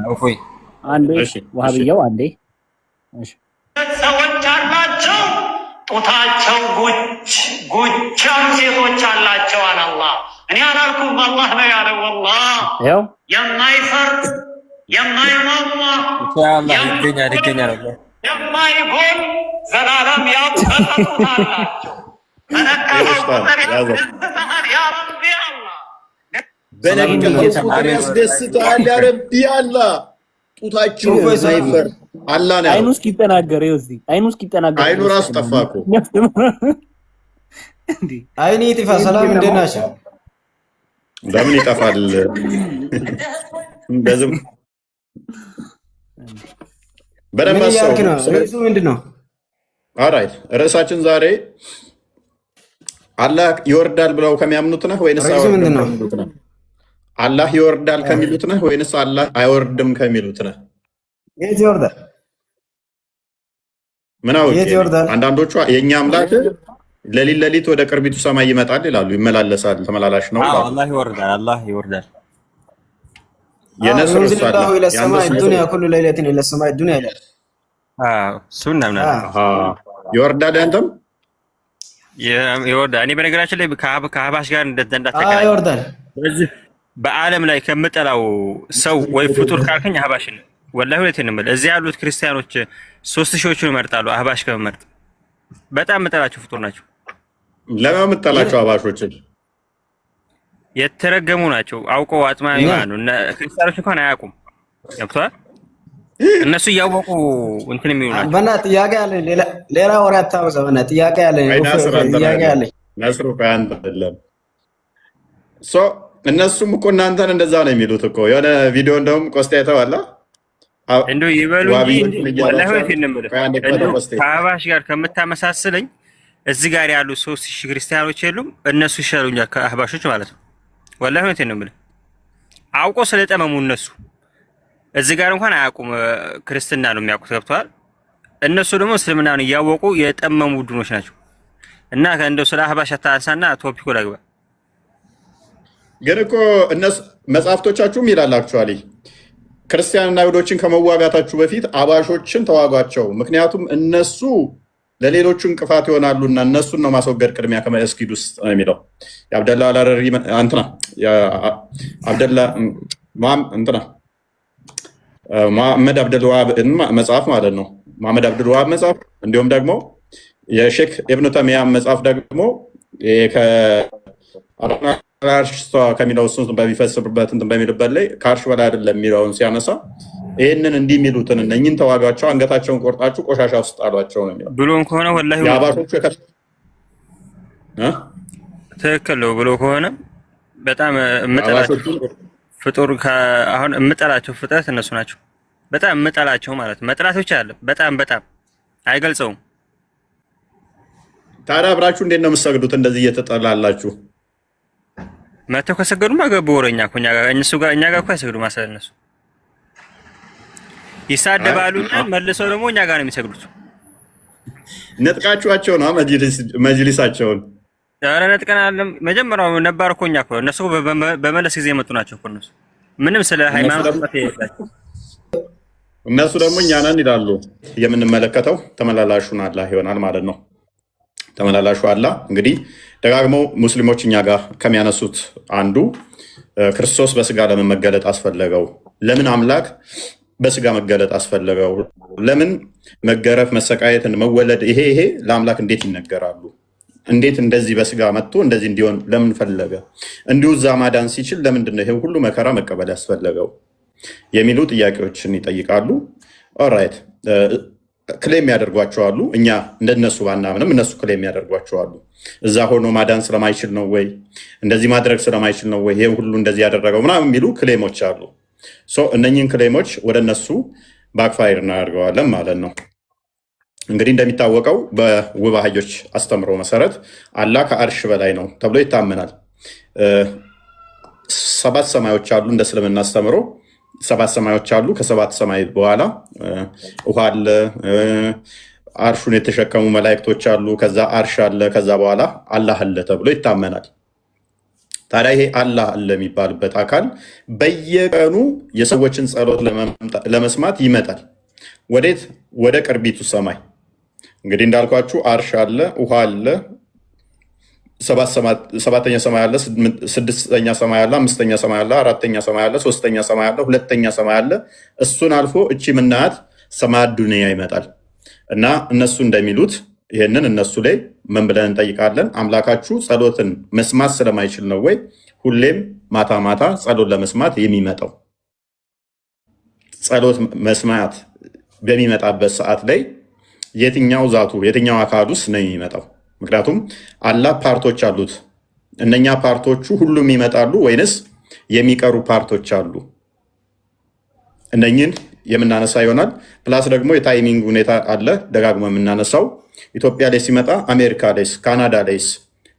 እፎይ አንዴ ወሃብያው አንዴ ሰዎች አላቸው ጡታቸው ጉቻም ሴቶች አላቸው አለ አላህ። እኔ አላልኩም አላህ ነው ያለው። ወላሂ ያው የማይፈርድ የማይሟሟ ይገኛል የማይጎል ዘላለም ያበጠ ጡት አላቸው። በነገር ያስደስታል። ያ ረቢ አላህ ጡታችሁ ሳይፈር አላህ ነው። አይኑ እስኪጠናገር ይወስዲ አይኑ እስኪጠናገር አይኑ ራስ ጠፋኩ እንዴ አይኔ ይጥፋ። ሰላም እንደናችሁ በምን ይጠፋል? በዝም በደምባሰው ስለዚህ ምንድነው? ኦራይት ርዕሳችን ዛሬ አላህ ይወርዳል ብለው ከሚያምኑት ነህ ወይንስ አላህ ይወርዳል ከሚሉት ነህ ወይንስ አላህ አይወርድም ከሚሉት ነህ? የት ይወርዳል? ምን አውቄ አንዳንዶቹ የኛ አምላክ ለሊት ወደ ቅርቢቱ ሰማይ ይመጣል ይላሉ፣ ይመላለሳል፣ ተመላላሽ ነው ይላሉ። አላህ ይወርዳል የነስሩ ሰላም ኢላ ሰማይ ዱንያ ኩሉ ለይለቲን ኢላ ሰማይ ዱንያ ይላል። ሱና ይወርዳል አንተም ይወርዳል። እኔ በነገራችን ላይ ከአህባሽ ጋር እንዳትተካከል ይወርዳል። በዚህ በዓለም ላይ ከምጠላው ሰው ወይ ፍጡር ካልከኝ አህባሽን ነው። ወላሂ ሁለቴን ነው። እዚህ ያሉት ክርስቲያኖች 3000ዎቹን ይመርጣሉ። አህባሽ ከመርጥ በጣም የምጠላቸው ፍጡር ናቸው። ለምን የምጠላቸው አህባሾችን? የተረገሙ ናቸው። አውቀው አጥማሚ ማለት ነው። ክርስቲያኖች እንኳን አያውቁም። ገብቶሃል? እነሱ እያወቁ እንትን የሚሉ ናቸው። በእናትህ ጥያቄ አለኝ። ሌላ ወሬ አታበዛ። በእናትህ ጥያቄ አለኝ። ጥያቄ አለኝ። ነስሩ ካንተ አይደለም እነሱም እኮ እናንተን እንደዛ ነው የሚሉት እኮ። የሆነ ቪዲዮ እንደውም ቆስጤ አይተዋል። እንደው ይበሉ እንጂ ወላሂ ከአህባሽ ጋር ከምታመሳስለኝ እዚህ ጋር ያሉ 3000 ክርስቲያኖች የሉም እነሱ ይሻሉኛል ከአህባሾች ማለት ነው። ወላሂ ነው የምልህ። አውቆ ስለጠመሙ እነሱ እዚህ ጋር እንኳን አያውቁም፣ ክርስትና ነው የሚያውቁት። ገብተዋል። እነሱ ደግሞ እስልምናን እያወቁ የጠመሙ ቡድኖች ናቸው። እና እንደው ስለ አህባሽ አታንሳና ቶፒኩ ላግባ። ግን እኮ እነሱ መጽሐፍቶቻችሁም ይላል አክቹአሊ ክርስቲያንና አይሁዶችን ከመዋጋታችሁ በፊት አህባሾችን ተዋጓቸው፣ ምክንያቱም እነሱ ለሌሎቹ እንቅፋት ይሆናሉና እነሱን ነው ማስወገድ ቅድሚያ ከመስጊድ ውስጥ ነው የሚለው። የአብደላ አላረሪ እንትና የአብደላ እንትና መሐመድ አብዱልዋሃብ መጽሐፍ ማለት ነው። መሐመድ አብዱልዋሃብ መጽሐፍ እንዲሁም ደግሞ የሼክ ኢብኑ ተይሚያ መጽሐፍ ደግሞ ከአርሽቷ ከሚለው እሱን በሚፈስርበት እንትን በሚልበት ላይ ከአርሽ በላይ አይደለም የሚለውን ሲያነሳ ይህንን እንዲህ የሚሉትን እነኝን ተዋጋቸው፣ አንገታቸውን ቆርጣችሁ ቆሻሻ ውስጥ አሏቸው ነው የሚለው ብሎን ከሆነ ወላሂ የአህባሾቹ ትክክል ነው ብሎ ከሆነ በጣም የምጠላቸው ፍጡር አሁን የምጠላቸው ፍጥረት እነሱ ናቸው። በጣም የምጠላቸው ማለት መጥላት ብቻ አይደለም፣ በጣም አይገልጸውም። ታዲያ አብራችሁ እንዴት ነው የምትሰግዱት? እንደዚህ እየተጠላላችሁ መተው ከሰገዱማ ገቡ ወረኛ እኮ እኛ ጋር እኮ አይሰግዱም። ማሰለ እነሱ ይሳደባሉና መልሰው ደግሞ እኛ ጋር ነው የሚሰግዱት። ነጥቃችኋቸው ነው መጅሊሳቸውን። ኧረ ነጥቀን አይደለም መጀመሪያው ነባር እኮ እኛ እኮ እነሱ በመለስ ጊዜ የመጡ ናቸው እኮ እነሱ ምንም ስለ ሃይማኖት እነሱ ደግሞ እኛ ነን ይላሉ። የምንመለከተው ተመላላሹን አላህ ይሆናል ማለት ነው። ተመላላሹ አላህ እንግዲህ ደጋግመው ሙስሊሞች እኛ ጋር ከሚያነሱት አንዱ ክርስቶስ በስጋ ለምን መገለጥ አስፈለገው? ለምን አምላክ በስጋ መገለጥ አስፈለገው? ለምን መገረፍ፣ መሰቃየት፣ መወለድ ይሄ ለአምላክ እንዴት ይነገራሉ? እንዴት እንደዚህ በስጋ መጥቶ እንደዚህ እንዲሆን ለምን ፈለገ? እንዲሁ እዛ ማዳን ሲችል ለምንድን ነው ይሄ ሁሉ መከራ መቀበል ያስፈለገው? የሚሉ ጥያቄዎችን ይጠይቃሉ። ኦራይት ክሌም ያደርጓቸዋሉ። እኛ እንደነሱ ባናምንም እነሱ ክሌም ያደርጓቸዋሉ። እዛ ሆኖ ማዳን ስለማይችል ነው ወይ እንደዚህ ማድረግ ስለማይችል ነው ወይ ይሄ ሁሉ እንደዚህ ያደረገው ምናምን የሚሉ ክሌሞች አሉ። እነኝህን ክሌሞች ወደ እነሱ ባክፋይር እናደርገዋለን ማለት ነው። እንግዲህ እንደሚታወቀው በውብ አህዮች አስተምሮ መሰረት አላህ ከአርሽ በላይ ነው ተብሎ ይታመናል። 7 ሰማዮች አሉ እንደ እስልምና አስተምሮ 7 ሰማዮች አሉ። ከ7 ሰማይ በኋላ ውሃ አለ፣ አርሹን የተሸከሙ መላእክቶች አሉ፣ ከዛ አርሽ አለ፣ ከዛ በኋላ አላህ አለ ተብሎ ይታመናል። ታዲያ ይሄ አላህ አለ የሚባልበት አካል በየቀኑ የሰዎችን ጸሎት ለመስማት ይመጣል። ወዴት? ወደ ቅርቢቱ ሰማይ። እንግዲህ እንዳልኳችሁ አርሽ አለ፣ ውሃ አለ፣ ሰባተኛ ሰማይ አለ፣ ስድስተኛ ሰማይ አለ፣ አምስተኛ ሰማይ አለ፣ አራተኛ ሰማይ አለ፣ ሶስተኛ ሰማይ አለ፣ ሁለተኛ ሰማይ አለ። እሱን አልፎ እቺ ምናያት ሰማያት ዱንያ ይመጣል እና እነሱ እንደሚሉት ይህንን እነሱ ላይ ምን ብለን እንጠይቃለን? አምላካችሁ ጸሎትን መስማት ስለማይችል ነው ወይ ሁሌም ማታ ማታ ጸሎት ለመስማት የሚመጣው? ጸሎት መስማት በሚመጣበት ሰዓት ላይ የትኛው ዛቱ የትኛው አካል ውስጥ ነው የሚመጣው? ምክንያቱም አላህ ፓርቶች አሉት። እነኛ ፓርቶቹ ሁሉም ይመጣሉ ወይንስ የሚቀሩ ፓርቶች አሉ? እነኝን የምናነሳ ይሆናል። ፕላስ ደግሞ የታይሚንግ ሁኔታ አለ ደጋግሞ የምናነሳው። ኢትዮጵያ ላይ ሲመጣ አሜሪካ ላይስ፣ ካናዳ ላይስ፣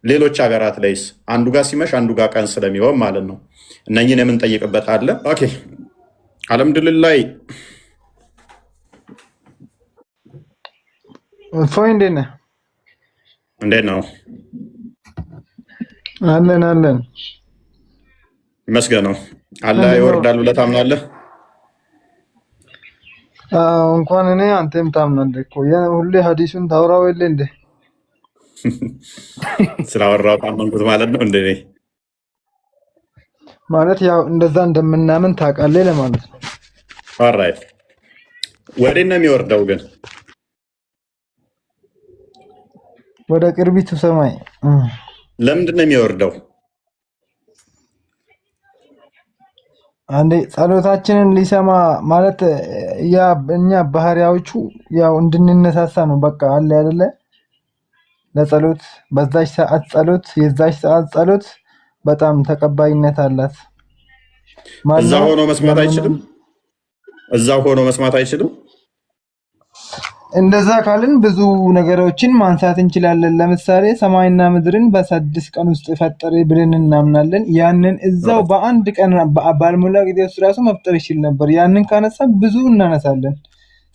ሌሎች ሀገራት ላይስ አንዱ ጋር ሲመሽ አንዱ ጋር ቀን ስለሚሆን ማለት ነው። እነኝን የምንጠይቅበት አለ። ኦኬ አልሐምዱሊላህ። እፎይ እንዴት ነህ? እንዴት ነው? አለን አለን ይመስገነው። አላህ ይወርዳል ብለህ ታምናለህ? እንኳን እኔ አንተም ታምናለህ እኮ ሁሌ ሐዲሱን ታወራው የለ እንዴ? ስላወራው ታመንኩት ማለት ነው እንዴ? ማለት ያው እንደዛ እንደምናምን ታውቃለህ ለማለት ነው። ኦልራይት። ወዴት ነው የሚወርደው ግን? ወደ ቅርቢቱ ሰማይ። ለምንድን ነው የሚወርደው? አንዴ ጸሎታችንን ሊሰማ ማለት ያ እኛ ባህሪያዎቹ ያው እንድንነሳሳ ነው። በቃ አለ አይደለ? ለጸሎት በዛች ሰዓት ጸሎት የዛች ሰዓት ጸሎት በጣም ተቀባይነት አላት። እዛ ሆኖ መስማት አይችልም። እዛ ሆኖ መስማት አይችልም። እንደዛ ካልን ብዙ ነገሮችን ማንሳት እንችላለን። ለምሳሌ ሰማይና ምድርን በ6 ቀን ውስጥ ፈጠረ ብለን እናምናለን። ያንን እዛው በአንድ ቀን ባልሞላ ጊዜ ውስጥ ራሱ መፍጠር ይችል ነበር። ያንን ካነሳ ብዙ እናነሳለን።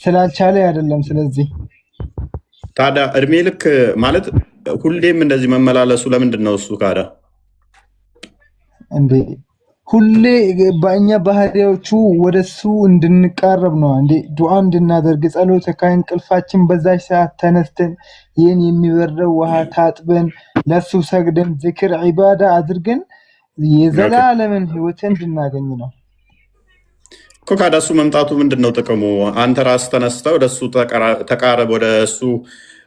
ስላልቻለ አይደለም። ስለዚህ ታዲያ እድሜ ልክ ማለት ሁሌም እንደዚህ መመላለሱ ለምንድን ነው? እሱ ካዳ እንዴ ሁሌ በእኛ ባህሪያዎቹ ወደሱ እንድንቃረብ ነው። እንዴ ዱዓ እንድናደርግ ጸሎት ከእንቅልፋችን በዛች ሰዓት ተነስተን ይህን የሚበረው ውሃ ታጥበን ለሱ ሰግደን ዝክር ዒባዳ አድርገን የዘላለምን ህይወት እንድናገኝ ነው እኮ። ካዳሱ መምጣቱ ምንድን ነው ጥቅሙ? አንተ ራስ ተነስተህ ወደሱ ተቃረብ፣ ወደ እሱ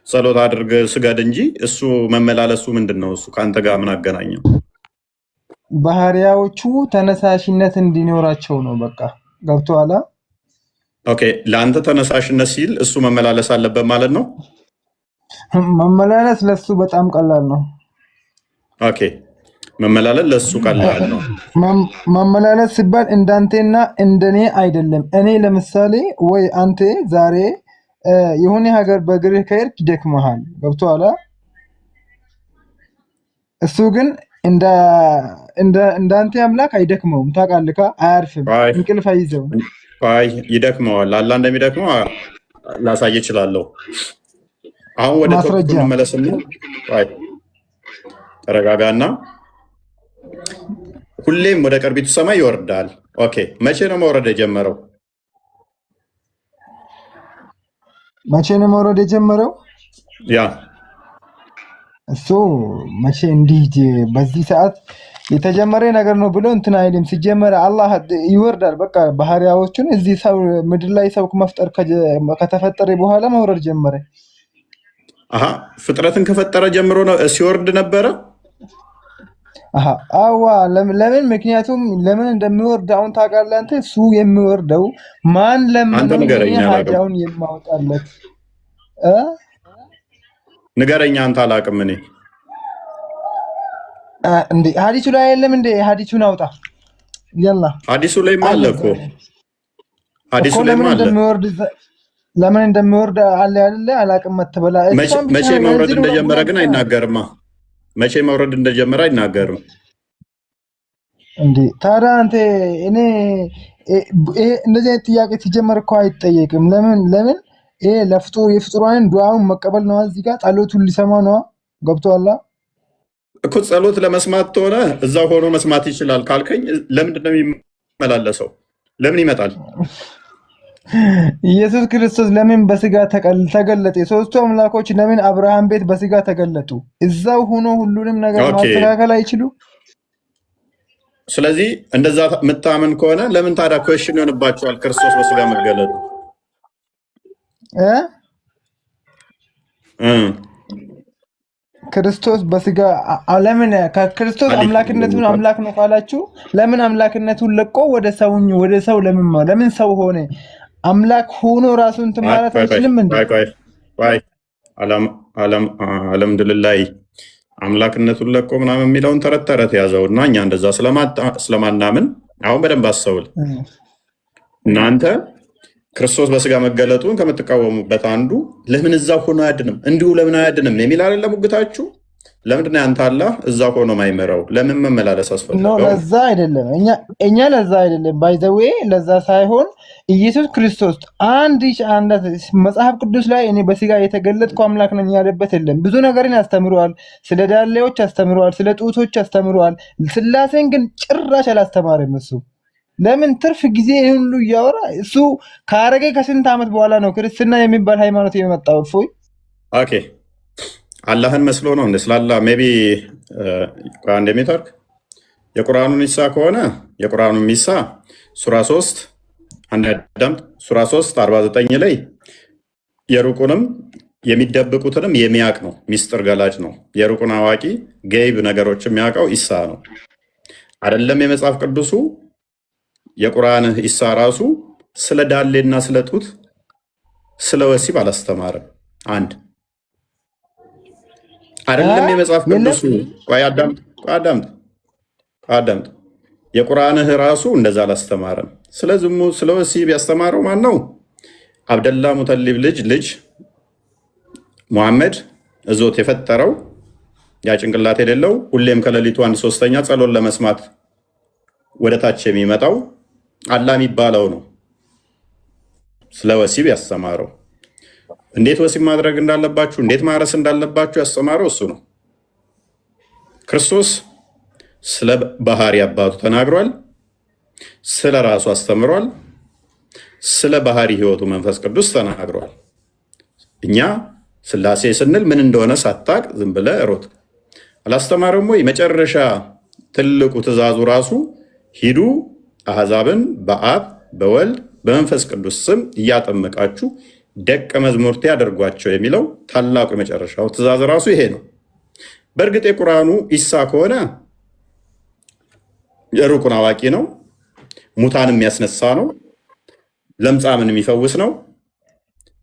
ጸሎት አድርግ፣ ስገድ እንጂ እሱ መመላለሱ ምንድን ነው? እሱ ከአንተ ጋር ምን አገናኘው? ባህሪያዎቹ ተነሳሽነት እንዲኖራቸው ነው። በቃ ገብቶሃል? ኦኬ ለአንተ ተነሳሽነት ሲል እሱ መመላለስ አለበት ማለት ነው። መመላለስ ለሱ በጣም ቀላል ነው። ኦኬ መመላለስ ለሱ ቀላል ነው። መመላለስ ሲባል እንዳንተና እንደኔ አይደለም። እኔ ለምሳሌ ወይ አንተ ዛሬ የሆነ ሀገር በእግርህ ከሄድክ ይደክመሃል። ገብቶሃል? እሱ ግን እንዳንተ አምላክ አይደክመውም። ታውቃለህ? አያርፍም፣ እንቅልፍ አይይዘውም። ይደክመዋል። አላህ እንደሚደክመው ላሳይ እችላለሁ። አሁን ወደ ቶፒኩ እንመለስና ተረጋጋና፣ ሁሌም ወደ ቅርቢቱ ሰማይ ይወርዳል። ኦኬ መቼ ነው መውረድ የጀመረው? መቼ ነው መውረድ የጀመረው? ያ እሱ መቼ እንዲህ በዚህ ሰዓት የተጀመረ ነገር ነው ብሎ እንትን አይልም። ሲጀመር አላህ ይወርዳል። በቃ ባህሪያዎቹን እዚህ ሰው ምድር ላይ ሰው መፍጠር ከተፈጠረ በኋላ መውረድ ጀመረ። ፍጥረትን ከፈጠረ ጀምሮ ነው ሲወርድ ነበረ። አዋ ለምን? ምክንያቱም ለምን እንደሚወርድ አሁን ታውቃለህ አንተ። እሱ የሚወርደው ማን ለምን ሀጃውን የማወጣለት ንገረኛ አንተ። አላውቅም እኔ እንዴ ሐዲሱ ላይ አይደለም እንዴ? ሐዲሱን አውጣ ያላ። ሐዲሱ ላይ አለ እኮ። ሐዲሱ ላይ አለ። ለምን እንደሚወርድ አለ አይደለ? አላውቅም መተበላ። መቼ መውረድ እንደጀመረ ግን አይናገርማ። መቼ መውረድ እንደጀመረ አይናገርም እንዴ። ታዲያ አንተ እኔ እንደዚህ አይነት ጥያቄ ሲጀመር እኮ አይጠየቅም። ለምን ይሄ የፍጡራንን ዱዓውን መቀበል ነው። እዚህ ጋር ጸሎቱን ሊሰማ ነው። ገብቶሃል? እኮ ጸሎት ለመስማት ሆነ እዛው ሆኖ መስማት ይችላል ካልከኝ ለምንድን ነው የሚመላለሰው? ለምን ይመጣል? ኢየሱስ ክርስቶስ ለምን በስጋ ተገለጠ? ሶስቱ አምላኮች ለምን አብርሃም ቤት በስጋ ተገለጡ? እዛው ሆኖ ሁሉንም ነገር ማስተካከል አይችሉ? ስለዚህ እንደዛ የምታምን ከሆነ ለምን ታዲያ ኮሽን ይሆንባቸዋል ክርስቶስ በስጋ መገለጡ? ክርስቶስ በስጋ ለምን ከክርስቶስ አምላክነቱን አምላክ ነው ካላችሁ ለምን አምላክነቱን ለቆ ወደ ሰው ለምን ሰው ሆነ? አምላክ ሆኖ ራሱን ማለት አይችልም እንዴ? አልሐምዱሊላህ አምላክነቱን ለቆ ምናምን የሚለውን ተረት ተረት ያዘውና እኛ እንደዛ ስለማናምን አሁን በደንብ አስተውል። እናንተ ክርስቶስ በስጋ መገለጡን ከምትቃወሙበት አንዱ ለምን እዛ ሆኖ አያድንም እንዲሁ ለምን አያድንም የሚል አይደለም ሙግታችሁ። ለምንድን ነው ያንተ አላህ እዛ ሆኖ ማይመራው? ለምን መመላለስ አስፈልገው? ለዛ አይደለም እኛ ለዛ አይደለም ባይ ዘ ዌይ ለዛ ሳይሆን ኢየሱስ ክርስቶስ አንድ መጽሐፍ ቅዱስ ላይ እኔ በስጋ የተገለጥኩ አምላክ ነኝ ያለበት የለም። ብዙ ነገርን ያስተምረዋል። ስለ ዳሌዎች ያስተምረዋል፣ ስለ ጡቶች ያስተምረዋል። ስላሴን ግን ጭራሽ አላስተማረም እሱ። ለምን ትርፍ ጊዜ ሁሉ እያወራ እሱ ካረገ ከስንት ዓመት በኋላ ነው ክርስትና የሚባል ሃይማኖት የመጣው? እፎይ ኦኬ አላህን መስሎ ነው እንደ ስላላ ሜቢ አንድ ሜታርክ የቁርአኑን ኢሳ ከሆነ የቁርአኑን ኢሳ ሱራ 3 አንድ አዳምጥ። ሱራ 3 49 ላይ የሩቁንም የሚደብቁትንም የሚያውቅ ነው፣ ሚስጥር ገላጭ ነው። የሩቁን አዋቂ ገይብ ነገሮች የሚያውቀው ኢሳ ነው አይደለም? የመጽሐፍ ቅዱሱ የቁርአን ኢሳ ራሱ ስለ ዳሌና ስለ ጡት ስለ ወሲብ አላስተማረም። አንድ አይደለም የመጽሐፍ ቅዱሱ አዳምጥ። የቁርአንህ ራሱ እንደዛ አላስተማረም። ስለ ዝሙት ስለ ወሲብ ያስተማረው ማን ነው? አብደላ ሙተሊብ ልጅ ሙሐመድ እዞት የፈጠረው ያ ጭንቅላት የሌለው ሁሌም ከሌሊቱ 1/3 ጸሎት ለመስማት ወደ ታች የሚመጣው አላህ የሚባለው ነው ስለ ወሲብ ያስተማረው። እንዴት ወሲብ ማድረግ እንዳለባችሁ፣ እንዴት ማረስ እንዳለባችሁ ያስተማረው እሱ ነው። ክርስቶስ ስለ ባህሪ አባቱ ተናግሯል፣ ስለ ራሱ አስተምሯል፣ ስለ ባህሪ ህይወቱ መንፈስ ቅዱስ ተናግሯል። እኛ ስላሴ ስንል ምን እንደሆነ ሳታቅ ዝም ብለህ ሮጥ አላስተማረም ወይ? መጨረሻ ትልቁ ትእዛዙ ራሱ ሂዱ አሕዛብን በአብ በወልድ በመንፈስ ቅዱስ ስም እያጠመቃችሁ ደቀ መዝሙርቴ ያደርጓቸው የሚለው ታላቁ የመጨረሻው ትእዛዝ ራሱ ይሄ ነው። በእርግጥ የቁርአኑ ኢሳ ከሆነ የሩቁን አዋቂ ነው፣ ሙታን የሚያስነሳ ነው፣ ለምጻምን የሚፈውስ ነው።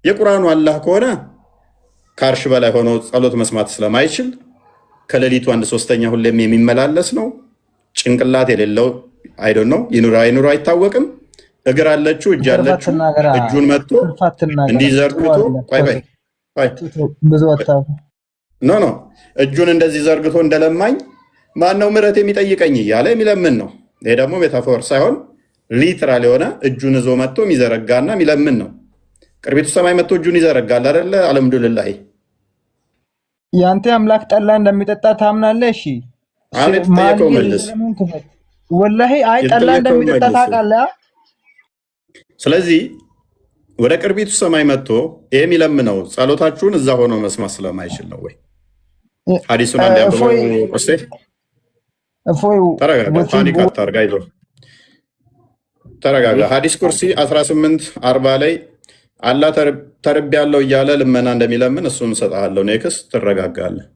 የቁርአኑ አላህ ከሆነ ከአርሽ በላይ ሆኖ ጸሎት መስማት ስለማይችል ከሌሊቱ 1/3 ሁሌም የሚመላለስ ነው። ጭንቅላት የሌለው አይዶን ነው፣ ይኑር አይኑር አይታወቅም። እግር አለችው፣ እጅ አለችው። እጁን መጥቶ እንዲዘርግቶ ኖ እጁን እንደዚህ ዘርግቶ እንደለማኝ ማነው ምሕረት የሚጠይቀኝ እያለ የሚለምን ነው። ይሄ ደግሞ ሜታፎር ሳይሆን ሊትራል የሆነ እጁን ይዞ መጥቶ የሚዘረጋና የሚለምን ነው። ቅርቢቱ ሰማይ መጥቶ እጁን ይዘረጋል አይደለ? አልሐምዱሊላህ። ያንተ አምላክ ጠላ እንደሚጠጣ ታምናለህ? እሺ አሁን የተጠየቀው መልስ። ወላሂ አይ ጠላ እንደሚጠጣ ታውቃለህ። ስለዚህ ወደ ቅርቢቱ ሰማይ መጥቶ ይሄ የሚለምነው ጸሎታችሁን እዛ ሆኖ መስማት ስለማይችል ነው ወይ? ሐዲሱን አንድ ያንብበው ቆስቴ። ተረጋጋ። ሐዲስ ቁርሲ 18:40 ላይ አላህ ተርብ ያለው እያለ ልመና እንደሚለምን እሱን እሰጥሃለሁ። ኔክስ ትረጋጋለህ።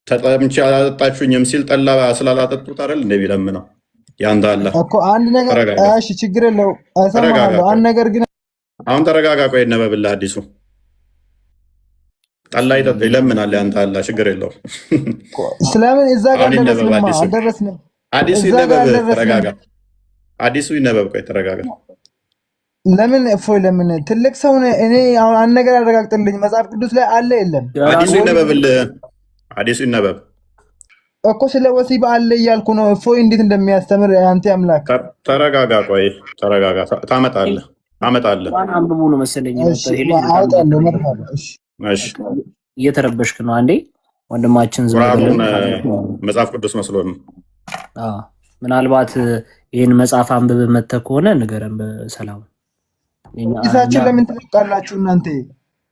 ተጠምቼ አላጠጣችሁኝም ሲል ጠላ ስላላጠጡት አይደል እንደሚለምነው ያንተ አላህ እኮ አንድ ነገር። እሺ ችግር የለው እሰማሃለሁ። አንድ ነገር ግን አሁን ተረጋጋ። ቆይ ነበብልህ ሐዲሱ ጠላ ይለምናል ያንተ አላህ ችግር የለው። ስለምን እዛ ጋር አልደረስንም? ሐዲሱ ይነበብ። ተረጋጋ። ሐዲሱ ይነበብ። ቆይ ተረጋጋ። ለምን እፎይ ለምን ትልቅ ሰው ነህ? እኔ አሁን አንድ ነገር አረጋግጥልኝ። መጽሐፍ ቅዱስ ላይ አለ የለም? ሐዲሱ ይነበብልህ። ሐዲሱ ይነበብ እኮ ስለ ወሲብ አለ እያልኩ ነው። እፎይ እንዴት እንደሚያስተምር አንተ አምላክ። ተረጋጋ። ቆይ ተረጋጋ። ታመጣለህ። አንብቡ ነው መሰለኝ። አውጣለሁ። መርሃባ። እሺ እየተረበሽክ ነው። አንዴ ወንድማችን ቁርአኑን መጽሐፍ ቅዱስ መስሎን። ምናልባት ይህን መጽሐፍ አንብብ መተህ ከሆነ ንገረን በሰላም። ጌታችሁን ለምን ትለቃላችሁ እናንተ?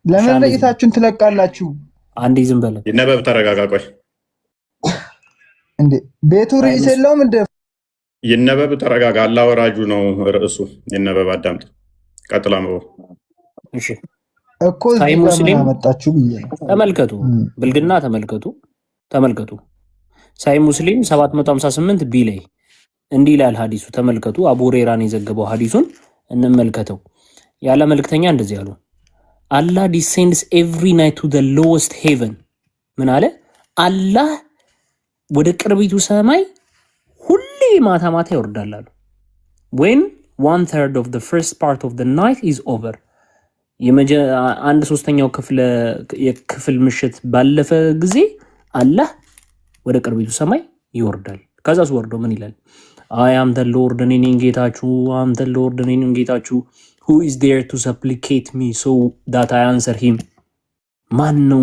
ለምን ጌታችሁን ትለቃላችሁ? አንዴ ዝም በለ። ይነበብ፣ ተረጋጋ። ቆይ እንዴ ቤቱ ርዕስ የለውም እንደ ይነበብ፣ ተረጋጋ። አላወራጁ ነው ርዕሱ። ይነበብ፣ አዳምጥ። ቀጥላ ነው። እሺ እኮ ሙስሊም መጣችሁ ብዬ ተመልከቱ፣ ብልግና ተመልከቱ። ሳይ ሙስሊም 758 ቢ ላይ እንዲህ ይላል ሐዲሱ። ተመልከቱ፣ አቡ ሁረይራን የዘገበው ሐዲሱን እንመልከተው። ያለ መልእክተኛ እንደዚህ አሉ። አላህ ዲሴንድስ ኤቭሪ ናይት ቱ ዘ ሎወስት ሄቨን። ምን አለ? አላህ ወደ ቅርቢቱ ሰማይ ሁሌ ማታ ማታ ይወርዳል አሉ። when 1/3 of the first part of the night is over። አንድ ሶስተኛው የክፍል ምሽት ባለፈ ጊዜ አላህ ወደ ቅርቢቱ ሰማይ ይወርዳል። ከዛስ ወርዶ ምን ይላል? I am the Lord እኔ ነኝ ጌታችሁ፣ I am the Lord እኔ ነኝ ጌታችሁ። who is there to supplicate me so that I answer him። ማን ነው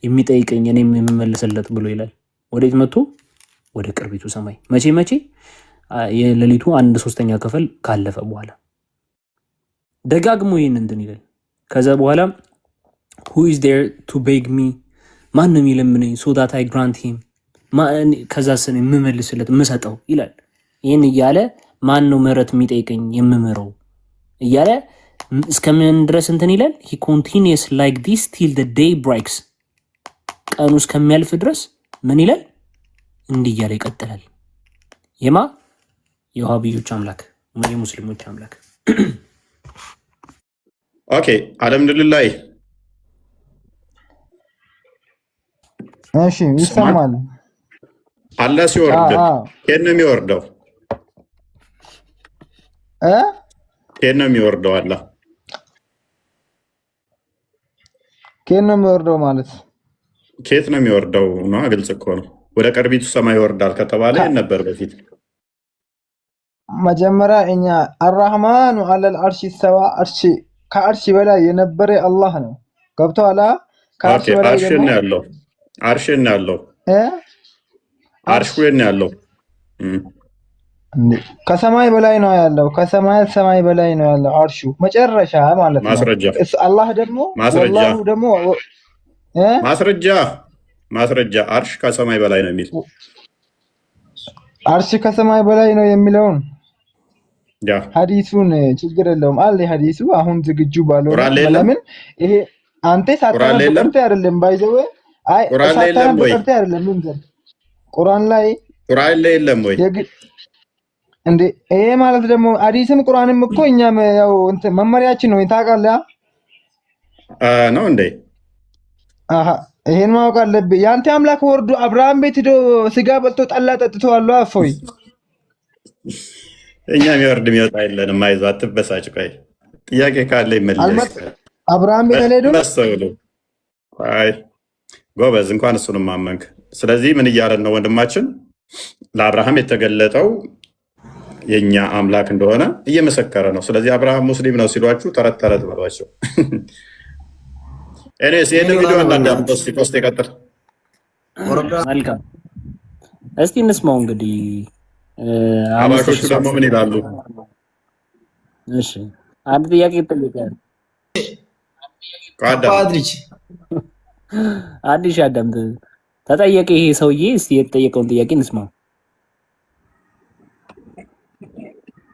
የሚጠይቀኝ እኔም የምመልስለት ብሎ ይላል። ወዴት መጥቶ? ወደ ቅርቢቱ ሰማይ። መቼ? የሌሊቱ 1/3 ክፍል ካለፈ በኋላ ደጋግሞ ይህን እንትን ይላል። ከዛ በኋላ who is there to beg me ማን ነው የሚለምነኝ so that I grant him ከዛ ስን የምመልስለት የምሰጠው ይላል። ይህን እያለ ማን ነው ምህረት የሚጠይቀኝ የምምረው እያለ እስከምን ድረስ እንትን ይላል። he continues like this till the day breaks። ቀኑ እስከሚያልፍ ድረስ ምን ይላል? እንዲህ እያለ ይቀጥላል። የዋሃቢዮች አምላክ የሙስሊሞች አምላክ። ኦኬ አልሐምዱሊላህ። እሺ ይሰማል። አላህ ሲወርድ ከየት ነው የሚወርደው? ከየት ነው የሚወርደው? አላህ ከየት ነው የሚወርደው ማለት ከየት ነው የሚወርደው ነው? ግልጽ እኮ ነው። ወደ ቅርቢቱ ሰማይ ይወርዳል ከተባለ ነበር በፊት። መጀመሪያ እኛ አርራህማኑ አለል አርሽ ሰዋ አርሽ ከአርሽ በላይ የነበረ አላህ ነው። ገብቶሃል? ከአርሽ በላይ ነው ያለው። አርሽ ነው ያለው። አርሽ ነው ያለው። ከሰማይ በላይ ነው ያለው። ከሰማይ በላይ ነው ያለው አርሹ መጨረሻ ማለት ነው። ማስረጃ አላህ ደግሞ ወላሁ ደግሞ ማስረጃ አርሽ ከሰማይ በላይ ነው የሚል አርሽ ከሰማይ በላይ ነው የሚለውን ሐዲሱን ችግር የለውም አለ ሐዲሱ። አሁን ዝግጁ ባልሆነ ለምን ይሄ አንተ ሳታነብ አይደለም ባይዘው አይ ሳታነብ አይደለም ምን ቁርአን ላይ የለም ወይ እንዴ? ይሄ ማለት ደግሞ ሐዲስም ቁርአንም እኮ እኛም ያው እንትን መመሪያችን ነው ታውቃለህ ነው እንዴ? አሃ ይሄን ማወቅ አለብህ። ያንተ አምላክ ወርዶ አብርሃም ቤት ሄዶ ስጋ በልቶ ጠላ ጠጥቶ አሉ አፎይ እኛ የሚወርድ የሚወጣ የለንም። አይዞህ አትበሳጭ። ቆይ ጥያቄ ካለ ይመለስ። አብርሃም ቤት ሄዶ መሰሉ አይ ጎበዝ፣ እንኳን እሱንም ማመንክ። ስለዚህ ምን እያለን ነው ወንድማችን? ለአብርሃም የተገለጠው የኛ አምላክ እንደሆነ እየመሰከረ ነው። ስለዚህ አብርሃም ሙስሊም ነው ሲሏችሁ ተረት በሏቸው። እኔስ ይሄን ቪዲዮ አንዳንድ ፖስት ይቀጥል። መልካም እስቲ እንስማው እንግዲህ አባሾቹ ደግሞ ምን ይላሉ? እሺ አንድ ጥያቄ ይጠይቃል። አዲስ አዳም ተጠየቀ። ይሄ ሰውዬ እስቲ የተጠየቀውን ጥያቄ እንስማው።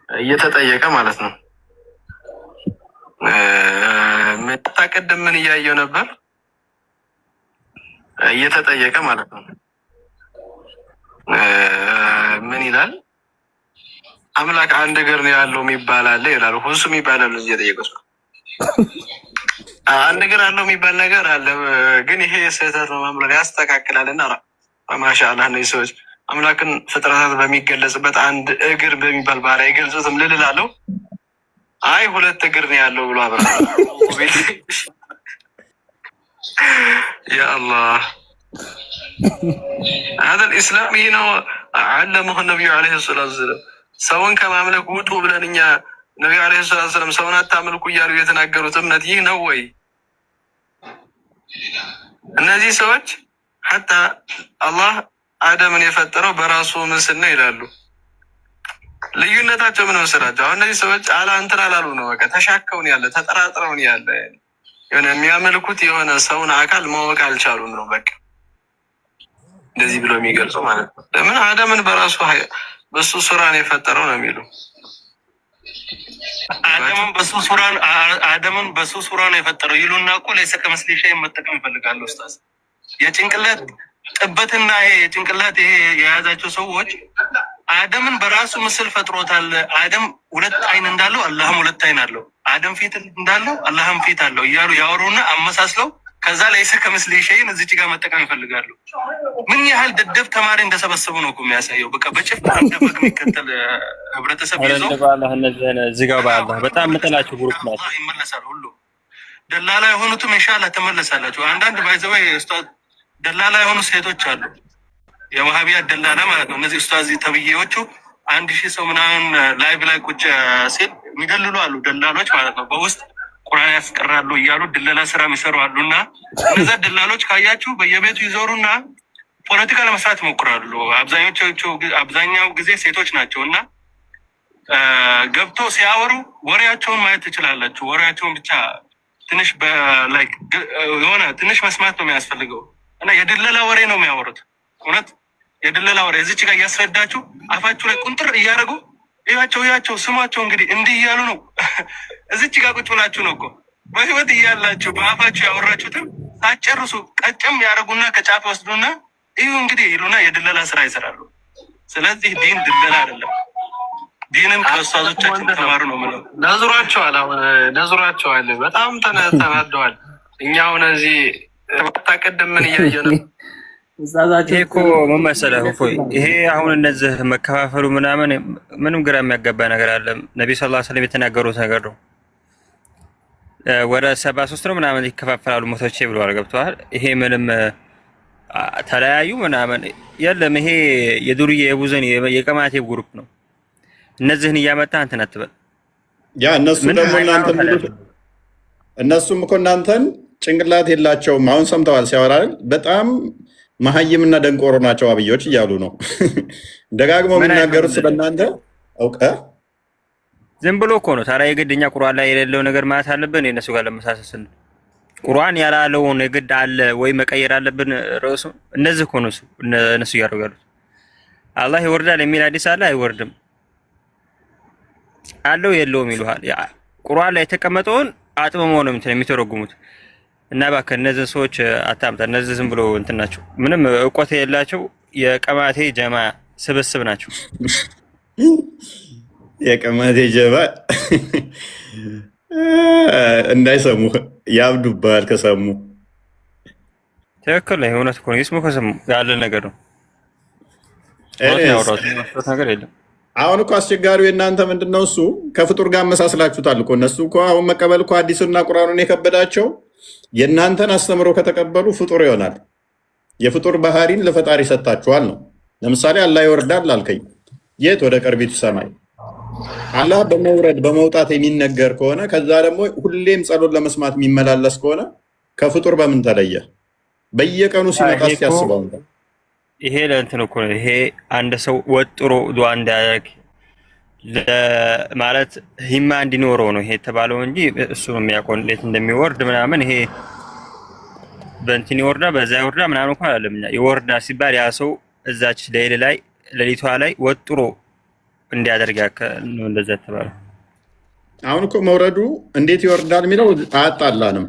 እየተጠየቀ ማለት ነው። ቅድም ምን እያየው ነበር? እየተጠየቀ ማለት ነው። ምን ይላል? አምላክ አንድ እግር ነው ያለው የሚባል አለ ይላል። ሁሱም ይባላል። እዚህ እየጠየቀው አንድ እግር አለው የሚባል ነገር አለ፣ ግን ይሄ ስህተት ነው። መምረር ያስተካክላልና ማሻአላህ እነዚህ ሰዎች አምላክን ፍጥረታት በሚገለጽበት አንድ እግር በሚባል ባህሪ አይገልጹትም ልልላለሁ። አይ ሁለት እግር ነው ያለው ብሎ አብራ ያ አላህ هذا الاسلام ይሄ ነው علمه النبي عليه الصلاه والسلام። ሰውን ከማምለክ ውጡ ብለን እኛ ነብዩ عليه الصلاه والسلام ሰውን አታምልኩ እያሉ የተናገሩት እምነት ይህ ነው ወይ? እነዚህ ሰዎች ሐታ አላህ አደምን የፈጠረው በራሱ ምስል ነው ይላሉ። ልዩነታቸው ምን መሰላቸው? አሁን እነዚህ ሰዎች እንትን አላሉ ነው፣ በቃ ተሻከውን ያለ ተጠራጥረውን ያለ የሆነ የሚያመልኩት የሆነ ሰውን አካል ማወቅ አልቻሉም ነው በቃ እንደዚህ ብሎ የሚገልጹ ማለት ነው። ለምን አደምን በራሱ በሱ ሱራ ነው የፈጠረው ነው የሚሉ አደምን በሱ ሱራ ነው የፈጠረው ይሉና እኮ ለይሰ ከሚስሊሂ ሸይኡን መጠቀም ይፈልጋሉ። ኡስታዝ የጭንቅላት ጥበትና ይሄ የጭንቅላት ይሄ የያዛቸው ሰዎች አደምን በራሱ ምስል ፈጥሮታል። አደም ሁለት አይን እንዳለው አላህም ሁለት አይን አለው፣ አደም ፊት እንዳለው አላህም ፊት አለው እያሉ ያወሩና አመሳስለው ከዛ ለይሰ ከሚስሊሂ ሸይኡን እዚች ጋር መጠቀም ይፈልጋሉ። ምን ያህል ደደብ ተማሪ እንደሰበሰቡ ነው እኮ የሚያሳየው። በቃ በጭፍን አደበቅ የሚከተል ህብረተሰብ ይዞ እዚህ ጋር በአላህ በጣም የምጠላቸው ግሩፕ ናቸው። ይመለሳል ሁሉ ደላላ የሆኑትም ኢንሻአላህ ትመለሳላችሁ። አንዳንድ ባይዘወይ ኡስታዝ ደላላ የሆኑ ሴቶች አሉ፣ የዋሃቢያ ደላላ ማለት ነው። እነዚህ ኡስታዝ ተብዬዎቹ 1000 ሰው ምናምን ላይቭ ላይ ቁጭ ሲል የሚደልሉ አሉ፣ ደላሎች ማለት ነው። በውስጥ ቁርአን ያስቀራሉ እያሉ ድለላ ስራ የሚሰሩ አሉና እነዛ ደላሎች ካያችሁ በየቤቱ ይዞሩና ፖለቲካ ለመስራት ይሞክራሉ። አብዛኛው ጊዜ ሴቶች ናቸው እና ገብቶ ሲያወሩ ወሬያቸውን ማየት ትችላላችሁ። ወሬያቸውን ብቻ ትንሽ የሆነ ትንሽ መስማት ነው የሚያስፈልገው እና የድለላ ወሬ ነው የሚያወሩት። እውነት የድለላ ወሬ እዚች ጋር እያስረዳችሁ አፋችሁ ላይ ቁንጥር እያደረጉ እያቸው ስሟቸው እንግዲህ እንዲህ እያሉ ነው። እዚች ጋር ቁጭ ብላችሁ ነው እኮ በህይወት እያላችሁ በአፋችሁ ያወራችሁትም ሳትጨርሱ ቀጨም ያደርጉና ከጫፍ ወስዱና ይሁ እንግዲህ ይሉና የድለላ ስራ ይሰራሉ። ስለዚህ ዲን ድለላ አይደለም። ዲንን ከኡስታዞቻችን ተማሩ ነው የምለው። ነዝሯቸዋል። አሁን ነዝሯቸዋል። በጣም ተናደዋል። እኛ አሁን እዚህ ታቀደም ምን እያየ ነው? ይሄ እኮ ምን መሰለህ እፎይ፣ ይሄ አሁን እነዚህ መከፋፈሉ ምናምን ምንም ግራ የሚያጋባ ነገር አለ። ነብዩ ሰለላሁ ዐለይሂ ወሰለም የተናገሩት ነገር ነው። ወደ 73 ነው ምናምን ይከፋፈላሉ ሞቶቼ ብለዋል። ገብተዋል። ይሄ ምንም ተለያዩ ምናምን የለም። ይሄ የዱርዬ የቡዘን የቀማቴ ግሩፕ ነው። እነዚህን እያመጣ እንትን አትበል። ያ እነሱ ደግሞ እነሱም እኮ እናንተን ጭንቅላት የላቸውም። አሁን ሰምተዋል ሲያወራ በጣም መሀይምና ደንቆሮ ናቸው አብዮች እያሉ ነው ደጋግመው የሚናገሩት ስለእናንተ አውቀ ዝም ብሎ እኮ ነው። ታዲያ የግድ እኛ ቁርአን ላይ የሌለው ነገር ማለት አለብን? የእነሱ ጋር ለመሳሰል ቁርአን ያላለውን የግድ አለ ወይ መቀየር አለብን ርዕሱ? እነዚህ እኮ ነው እነሱ እያደረጉ ያሉት። አላህ ይወርዳል የሚል ሐዲስ አለ አይወርድም አለው የለውም ይሉሃል። ቁርአን ላይ የተቀመጠውን አጥመመው ነው የሚተረጉሙት። እና እባክህ እነዚህ ሰዎች አታምጣ። እነዚህ ዝም ብሎ እንትን ናቸው፣ ምንም እውቀት የሌላቸው የቀማቴ ጀማ ስብስብ ናቸው። የቀማቴ ጀማ እንዳይሰሙ ያብዱብሃል ከሰሙ። ትክክል ነው። እውነት እኮ ነው። ይስሙ ከሰሙ ያለ ነገር ነው። ነገር የለም። አሁን እኮ አስቸጋሪው የእናንተ ምንድነው? እሱ ከፍጡር ጋር አመሳስላችሁታል እኮ። እነሱ እኮ አሁን መቀበል እኮ አዲሱና ቁርአኑን የከበዳቸው የእናንተን አስተምሮ ከተቀበሉ ፍጡር ይሆናል። የፍጡር ባህሪን ለፈጣሪ ሰጣችኋል ነው። ለምሳሌ አላህ ይወርዳል አልከኝ። የት? ወደ ቅርቢቱ ሰማይ። አላህ በመውረድ በመውጣት የሚነገር ከሆነ ከዛ ደግሞ ሁሌም ጸሎት ለመስማት የሚመላለስ ከሆነ ከፍጡር በምን ተለየ? በየቀኑ ሲመጣ ሲያስበው ይሄ ለእንትን እኮ ነው። ይሄ አንድ ሰው ወጥሮ ዱዓ እንዳያደርግ ማለት ሂማ እንዲኖረው ነው ይሄ የተባለው እንጂ እሱ ነው የሚያውቀው እንዴት እንደሚወርድ ምናምን። ይሄ በእንትን ይወርዳ በዛ ይወርዳ ምናምን እንኳን አይደለም። ይወርዳ ሲባል ያ ሰው እዛች ሌሊቷ ላይ ወጥሮ እንዲያደርግ ነው እንደዛ የተባለው። አሁን እኮ መውረዱ እንዴት ይወርዳል የሚለው አያጣላንም።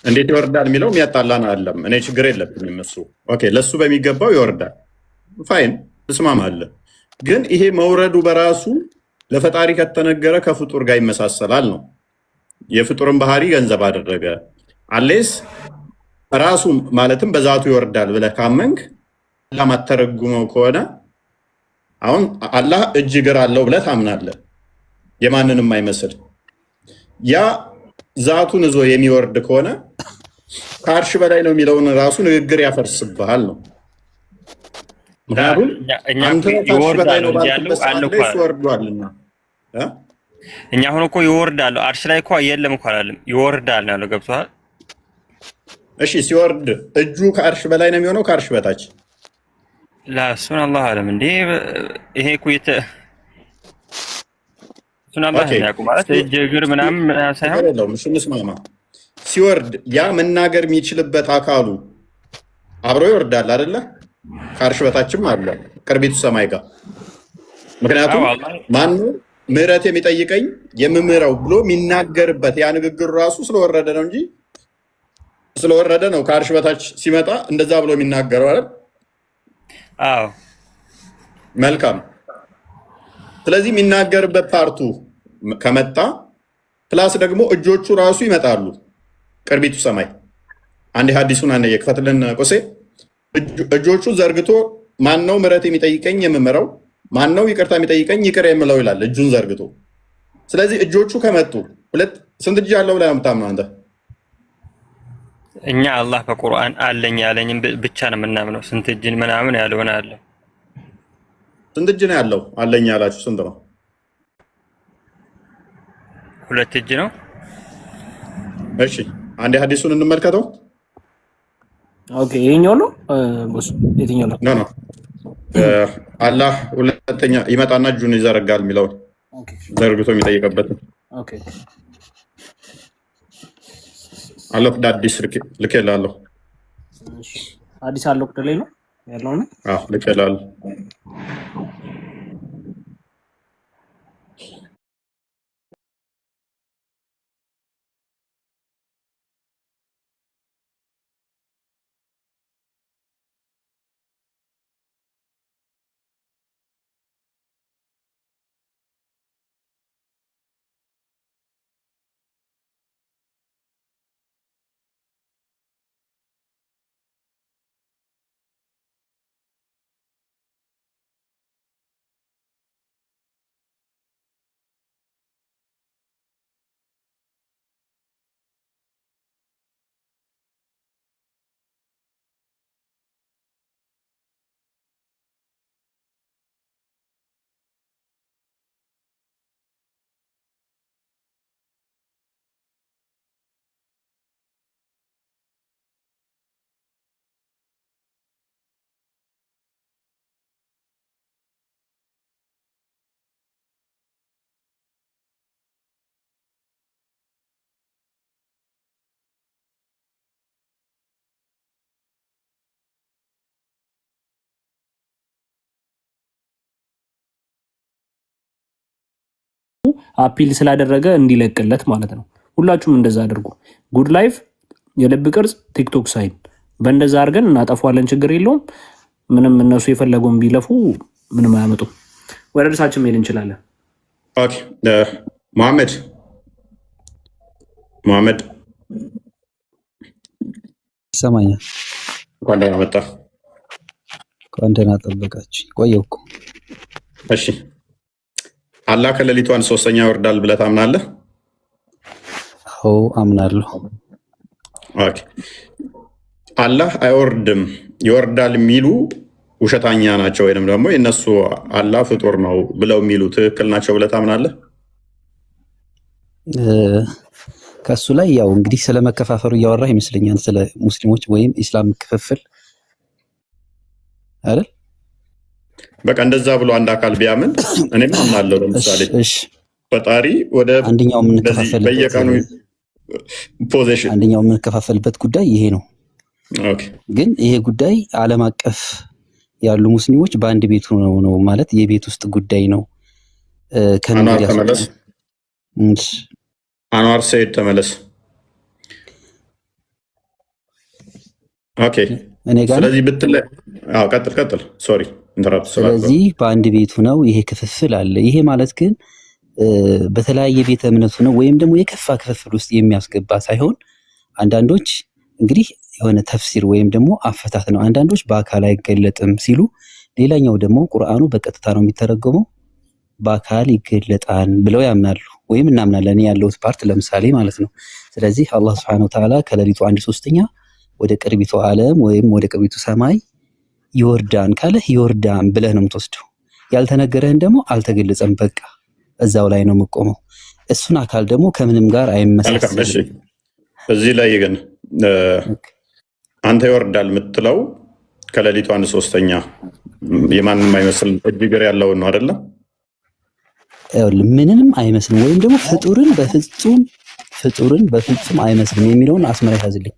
እንዴት ይወርዳል የሚለው የሚያጣላን አይደለም። እኔ ችግር የለብኝም እሱ ኦኬ፣ ለሱ በሚገባው ይወርዳል። ፋይን እስማማለሁ። ግን ይሄ መውረዱ በራሱ ለፈጣሪ ከተነገረ ከፍጡር ጋር ይመሳሰላል ነው። የፍጡርን ባህሪ ገንዘብ አደረገ አሌስ ራሱ ማለትም በዛቱ ይወርዳል ብለህ ካመንክ ለማተረጉመው ከሆነ አሁን አላህ እጅ እግር አለው ብለህ ታምናለህ፣ የማንንም አይመስል። ያ ዛቱን ይዞ የሚወርድ ከሆነ ከአርሽ በላይ ነው የሚለውን ራሱ ንግግር ያፈርስብሃል ነው። ምክንያቱም አንተ ከአርሽ በላይ ነው ባልክበት ሰዓት ላይ እሱ ወርዷልና። እኛ አሁን እኮ ይወርዳል አርሽ ላይ እኮ የለም እኮ አላለም፣ ይወርዳል ነው ያለው። ገብቶሃል? እሺ ሲወርድ እጁ ከአርሽ በላይ ነው የሚሆነው ከአርሽ በታች? ላሱን አላህ አለም እንዴ ይሄ ኩይተ እሱን አላህ ያውቁ ማለት እጅ እግር ምናምን ሳይሆን አይደለም። እሱ እንስማማ። ሲወርድ ያ መናገር የሚችልበት አካሉ አብሮ ይወርዳል አይደለ? ከአርሽ በታችም አለ ቅርቢቱ ሰማይ ጋር። ምክንያቱም ማን ምህረት የሚጠይቀኝ የምምረው ብሎ የሚናገርበት ያ ንግግር ራሱ ስለወረደ ነው እንጂ ስለወረደ ነው ከአርሽ በታች ሲመጣ እንደዛ ብሎ የሚናገረው አይደል? አዎ መልካም። ስለዚህ የሚናገርበት ፓርቱ ከመጣ ፕላስ ደግሞ እጆቹ ራሱ ይመጣሉ ቅርቢቱ ሰማይ። አንድ ሐዲሱን አንደ የክፈትልን ቆሴ እጆቹ ዘርግቶ ማን ነው ምህረት የሚጠይቀኝ የምምረው፣ ማን ነው ይቅርታ የሚጠይቀኝ ይቅር የምለው ይላል እጁን ዘርግቶ። ስለዚህ እጆቹ ከመጡ ስንት እጅ አለው ብለህ ነው የምታምነው አንተ? እኛ አላህ በቁርአን አለኝ ያለኝ ብቻ ነው የምናምነው። ስንት እጅን ምናምን ያልሆነ አለ። ስንት እጅ ነው ያለው? አለኝ ያላችሁ ስንት ነው? 2 እጅ ነው። እሺ አንዴ ሐዲሱን እንመልከተው። ኦኬ ይሄኛው ነው ቦስ? የትኛው ነው? ኖ አላህ ሁለተኛ ይመጣና እጁን ይዘረጋል የሚለው ዘርግቶ የሚጠይቅበት። ኦኬ አለሁ አዲስ ልኬልሃለሁ። አዲስ አለው ቁጥር ላይ ነው ያለው ነው። አዎ ልኬልሃለሁ። አፒል ስላደረገ እንዲለቅለት ማለት ነው። ሁላችሁም እንደዛ አድርጉ። ጉድ ላይፍ የልብ ቅርጽ ቲክቶክ ሳይን በእንደዛ አድርገን እናጠፋለን። ችግር የለውም። ምንም እነሱ የፈለገውን ቢለፉ ምንም አያመጡም። ወደ እርሳችን መሄድ እንችላለን። ኦኬ መሐመድ ይሰማኛል? እንኳን ደህና መጣህ። እንኳን ደህና ጠበቃችሁ። ቆየሁ እኮ። እሺ አላህ ከሌሊቱ 1/3 ይወርዳል ብለህ ታምናለህ? አዎ አምናለሁ። ኦኬ አላህ አይወርድም ይወርዳል የሚሉ ውሸታኛ ናቸው፣ ወይንም ደግሞ የነሱ አላህ ፍጡር ነው ብለው የሚሉ ትክክል ናቸው ብለህ ታምናለህ? ከሱ ላይ ያው እንግዲህ ስለ መከፋፈሉ እያወራ ይመስለኛል፣ ስለ ሙስሊሞች ወይም ኢስላም ክፍፍል አይደል? በቃ እንደዛ ብሎ አንድ አካል ቢያምን እኔም አምናለሁ። ለምሳሌ ፈጣሪ ወደ አንደኛው በየቀኑ ፖዚሽን አንደኛው የምንከፋፈልበት ጉዳይ ይሄ ነው። ኦኬ ግን ይሄ ጉዳይ ዓለም አቀፍ ያሉ ሙስሊሞች በአንድ ቤት ነው ማለት የቤት ውስጥ ጉዳይ ነው። አንዋር ሰይድ ተመለስ። ኦኬ ስለዚህ ብትለይ ቀጥል። ሶሪ ኢንተራፕት። ስለዚህ በአንድ ቤቱ ነው ይሄ ክፍፍል አለ። ይሄ ማለት ግን በተለያየ ቤተ እምነቱ ነው ወይም ደግሞ የከፋ ክፍፍል ውስጥ የሚያስገባ ሳይሆን አንዳንዶች እንግዲህ የሆነ ተፍሲር ወይም ደግሞ አፈታት ነው። አንዳንዶች በአካል አይገለጥም ሲሉ፣ ሌላኛው ደግሞ ቁርአኑ በቀጥታ ነው የሚተረጎመው በአካል ይገለጣል ብለው ያምናሉ ወይም እናምናለን። ያለውት ፓርት ለምሳሌ ማለት ነው። ስለዚህ አላህ Subhanahu Wa Ta'ala ከሌሊቱ 1/3 ወደ ቅርቢቱ ዓለም ወይም ወደ ቅርቢቱ ሰማይ ይወርዳን ካለ ይወርዳን ብለህ ነው የምትወስደው። ያልተነገረህን ደግሞ አልተገለጸም፣ በቃ እዛው ላይ ነው የምቆመው። እሱን አካል ደግሞ ከምንም ጋር አይመሳሰልም። እዚህ ላይ ግን አንተ ይወርዳል የምትለው ከሌሊቱ 1/3 የማንም አይመስል እጅ እግር ያለውን ነው አይደለም? ምንንም አይመስልም ወይም ደግሞ ፍጡርን በፍጹም አይመስልም የሚለውን አስመራ ያዝልኝ።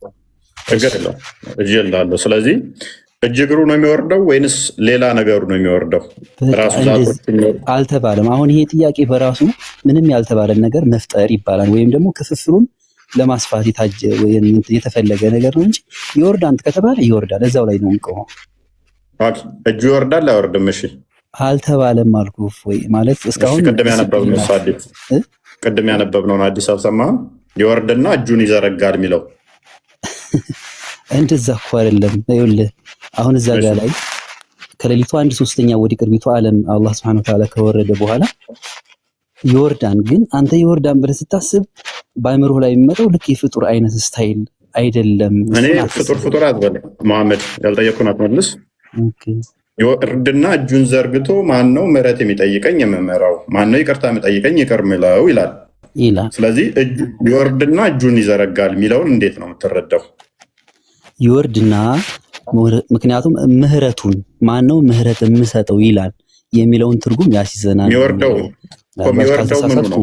እግር የለው እጅ የለው። ስለዚህ እጅ እግሩ ነው የሚወርደው ወይንስ ሌላ ነገሩ ነው የሚወርደው? ራሱ አልተባለም። አሁን ይሄ ጥያቄ በራሱ ምንም ያልተባለን ነገር መፍጠር ይባላል፣ ወይም ደግሞ ክፍፍሉን ለማስፋት የተፈለገ ነገር ነው እንጂ ይወርዳል ከተባለ ይወርዳል፣ እዛው ላይ ነው የሚቆመው። እጁ ይወርዳል አይወርድም? እሺ አልተባለም አልኩህ ወይ ማለት እስካሁን ቅድም ያነበብነው አዲስ አልሰማህም? ይወርድና እጁን ይዘረጋል የሚለው እንደዛ እኮ አይደለም። ይኸውልህ አሁን እዛ ጋር ላይ ከሌሊቱ 1/3 ወደ ቅርቢቱ ዓለም አላህ Subhanahu Wa Ta'ala ከወረደ በኋላ ይወርዳን። ግን አንተ ይወርዳን ብለህ ስታስብ በአእምሮህ ላይ የሚመጣው ልክ የፍጡር አይነት ስታይል አይደለም። እኔ ፍጡር አትበል መሐመድ፣ ያልጠየቅኩህን አትመልስ። ይወርድና እጁን ዘርግቶ ማን ነው ምህረት የሚጠይቀኝ የምምረው፣ ማን ነው ይቅርታ የሚጠይቀኝ ይቅር ምለው ይላል። ስለዚህ ይወርድና እጁን ይዘረጋል የሚለውን እንዴት ነው የምትረዳው? ይወርድና ምክንያቱም ምህረቱን ማን ነው ምህረት የምሰጠው ይላል የሚለውን ትርጉም ያስይዘናል። የሚወርደው ምኑ ነው?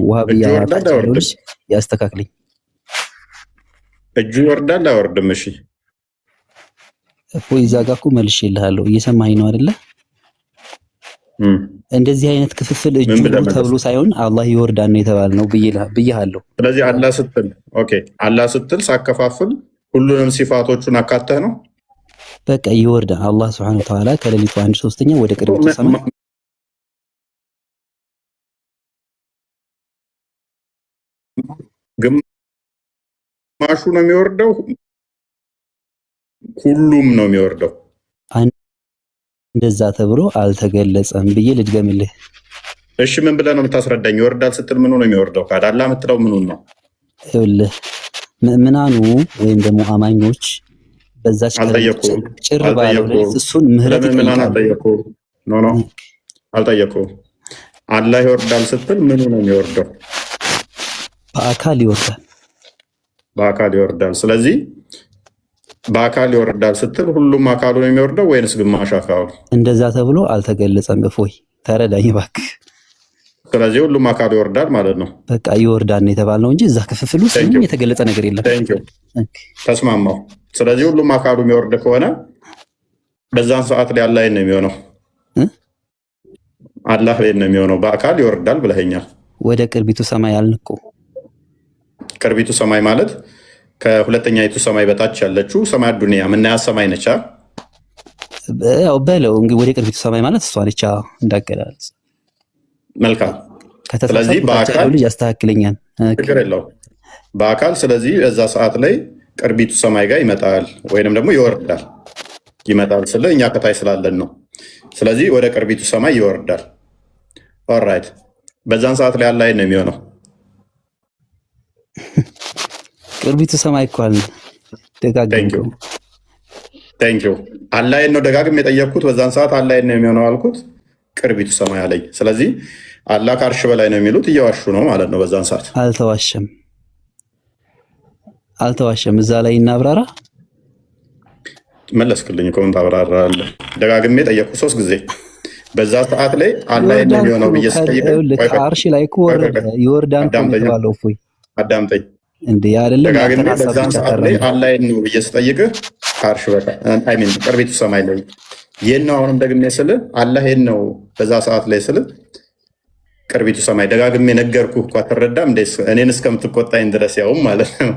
ያስተካክልኝ። እጁ ይወርዳል አይወርድም? እሺ እፎይ እዛ ጋር እኮ መልሼልሃለሁ። እየሰማኸኝ ነው አይደለ? እንደዚህ አይነት ክፍፍል እጁ ተብሎ ሳይሆን አላህ ይወርዳል ነው የተባልነው ብዬሃለሁ። ስለዚህ አላህ ስትል ሳከፋፍል ሁሉንም ሲፋቶቹን አካተህ ነው። በቃ ይወርዳል አላህ Subhanahu Wa Ta'ala ከሌሊቱ 1/3 ወደ ቅርቢቱ ሰማይ ግማሹ ነው የሚወርደው፣ ሁሉም ነው የሚወርደው። እንደዛ ተብሎ አልተገለጸም ብዬ ልድገምልህ። እሺ ምን ብለህ ነው የምታስረዳኝ? ይወርዳል ስትል ምኑ ነው የሚወርደው? ካዳላ የምትለው ምኑን ነው? ይኸውልህ ምእምናኑ ወይም ደግሞ አማኞች በዛች ጭር ባለው እሱን ምህረት አልጠየቁም። አላህ ይወርዳል ስትል ምኑ ነው የሚወርደው? በአካል ይወርዳል። በአካል ይወርዳል። ስለዚህ በአካል ይወርዳል ስትል ሁሉም አካሉ ነው የሚወርደው ወይንስ ግማሽ አካሉ? እንደዛ ተብሎ አልተገለጸም። እፎይ ተረዳኝ እባክህ። ስለዚህ ሁሉም አካሉ ይወርዳል ማለት ነው። በቃ ይወርዳል ነው የተባልነው እንጂ እዛ ክፍፍል ውስጥ ምንም የተገለጸ ነገር የለም። ተስማማው። ስለዚህ ሁሉም አካሉ የሚወርድ ከሆነ በዛን ሰዓት ላይ አላህ ነው የሚሆነው። አላህ ላይ ነው የሚሆነው። በአካል ይወርዳል ብለኸኛል። ወደ ቅርቢቱ ሰማይ አልንቁ። ቅርቢቱ ሰማይ ማለት ከሁለተኛይቱ ሰማይ በታች ያለችው ሰማይ ዱንያ ምናያት ሰማይ ነች። ያው በለው እንግዲህ ወደ ቅርቢቱ ሰማይ ማለት እሷ ነች እንዳገላለጽ። መልካም። ስለዚህ በአካል ያስተካክለኛል። ችግር የለውም። በአካል ስለዚህ እዛ ሰዓት ላይ ቅርቢቱ ሰማይ ጋር ይመጣል ወይንም ደግሞ ይወርዳል። ይመጣል ስለ እኛ ከታይ ስላለን ነው። ስለዚህ ወደ ቅርቢቱ ሰማይ ይወርዳል። ኦልራይት። በዛን ሰዓት ላይ አላህ ነው የሚሆነው። ቅርቢቱ ሰማይ እኮ አለ። ደጋግሞ ቴንኪው። አላህ ነው ደጋግሜ የጠየቅኩት። በዛን ሰዓት አላህ ነው የሚሆነው አልኩት። ቅርቢቱ ሰማይ አለኝ። ስለዚህ አላህ ከአርሽ በላይ ነው የሚሉት እየዋሹ ነው ማለት ነው። በዛን ሰዓት አልተዋሸም። እዛ ላይ እናብራራ። መለስክልኝ እኮ ምን ታብራራለህ? ደጋግሜ ጠየቅኩ 3 ጊዜ። በዛ ሰዓት ላይ አላህ ነው የሚሆነው ብዬ ስጠይቅ ከአርሽ ላይ እኮ ይወርዳል ተባለው። እፎይ አዳምጠኝ እንዴ አይደለም። ደጋግሜ በዛን ሰዓት ላይ አላህ ነው ብዬ ስጠይቅህ ከአርሽ በላይ ቅርቢቱ ሰማይ ላይ ይህን ነው። አሁንም ደግሜ ስልህ አላህ ይህን ነው በዛ ሰዓት ላይ ስልህ ቅርቢቱ ሰማይ ደጋግሜ ነገርኩህ እኮ አትረዳም እንዴ? እኔን እስከምትቆጣኝ ድረስ ያውም ማለት ነው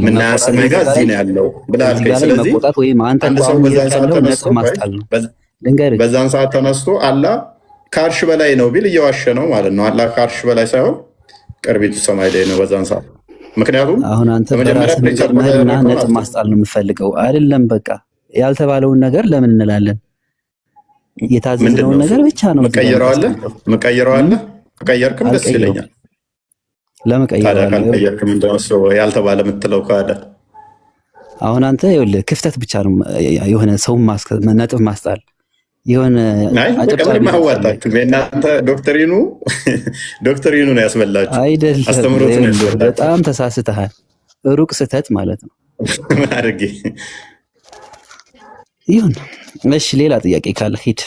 ምናያ ሰማይ ጋር እዚህ ነው ያለው ብለህ አልከኝ። ስለዚህ አንድ ሰው በዛን ሰዓት ተነስቶ አላህ ከአርሽ በላይ ነው ቢል እየዋሸ ነው ማለት ነው። አላህ ከአርሽ በላይ ሳይሆን ቅርቢቱ ሰማይ ላይ ነው በዛን ሰዓት። ምክንያቱም አሁን አንተ በራስህ መጨመርና ነጥብ ማስጣል ነው የምፈልገው አይደለም። በቃ ያልተባለውን ነገር ለምን እንላለን? የታዘዝነውን ነገር ብቻ ነው መቀየረዋለህ። ከቀየርክም ደስ ይለኛል። ለመቀየርክም ያልተባለ የምትለው ከዋደ አሁን አንተ ይኸውልህ ክፍተት ብቻ ነው የሆነ ሰው ነጥብ ማስጣል የሆነ አጨብጫቢ እናንተ ዶክተሪኑ ነው ያስበላችሁ። አይደለም፣ በጣም ተሳስተሃል። ሩቅ ስህተት ማለት ነው። አድርጌ ይሁን። እሺ ሌላ ጥያቄ ካለ ሂድ።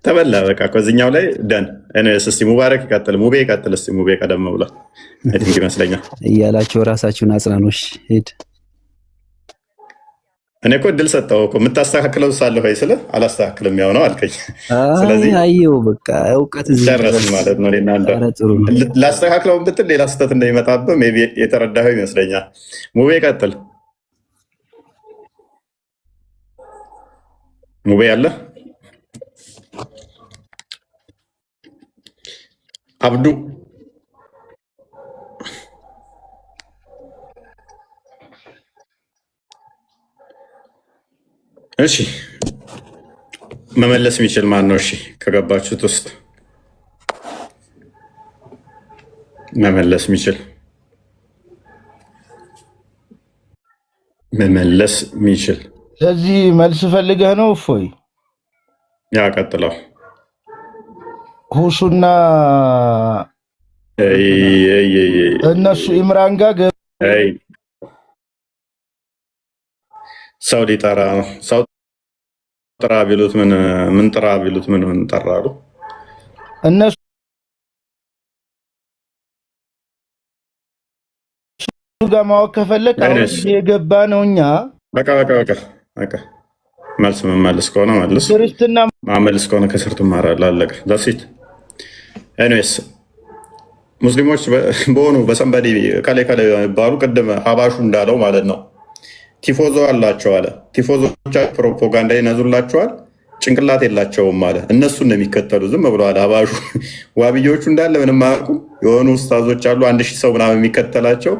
ተበላ በቃ ከዚህኛው ላይ ደን እኔስ እስቲ ሙባረክ ይቀጥል፣ ሙቤ ይቀጥል። እስቲ ሙቤ ቀደም ብሏል እንግዲህ ይመስለኛል እያላችሁ ራሳችሁን አጽናኖሽ ሂድ። እኔ እኮ እድል ሰጠው እኮ የምታስተካክለው ሳለ ሆይ ስለ አላስተካክልም ያው ነው አልከኝ። ስለዚህ አየው በቃ እውቀት እዚህ ደረስን ማለት ነው። እኔና አንተ ላስተካክለው ብትል ሌላ ስህተት እንደሚመጣብህ ሜይ ቢ የተረዳኸው ይመስለኛል። ሙቤ ይቀጥል። ሙቤ ያለ አብዱ እሺ መመለስ የሚችል ማን ነው? እሺ ከገባችሁት ውስጥ መመለስ የሚችል ስለዚህ መልስ ፈልገህ ነው እፎይ? ያ ቀጥለው ሁሱና እነሱ ኢምራን ጋር ሰው ሊጠራ ነው። ሰው ጥራ ቢሉት ምን ጥራ ቢሉት ምን ጠራሉ? እነሱ ጋር ማወቅ ከፈለክ አሁን የገባ ነው። እኛ በቃ መልስ መመልስ ከሆነ መልስ፣ ክርስትና ማመልስ ከሆነ ከስር ትማራለህ። አለቀ። ዳሲት ኤኒዌይስ ሙስሊሞች በሆኑ በሰንበዲ ከላይ ባሉ ቅድም ሀባሹ እንዳለው ማለት ነው ቲፎዞ አላቸው አለ። ቲፎዞቻ ፕሮፓጋንዳ ይነዙላቸዋል፣ ጭንቅላት የላቸውም አለ። እነሱን ነው የሚከተሉ ዝም ብለዋል። አባሹ ዋብዮቹ እንዳለ ምንም አያውቁም። የሆኑ ኡስታዞች አሉ 1000 ሰው ምናምን የሚከተላቸው፣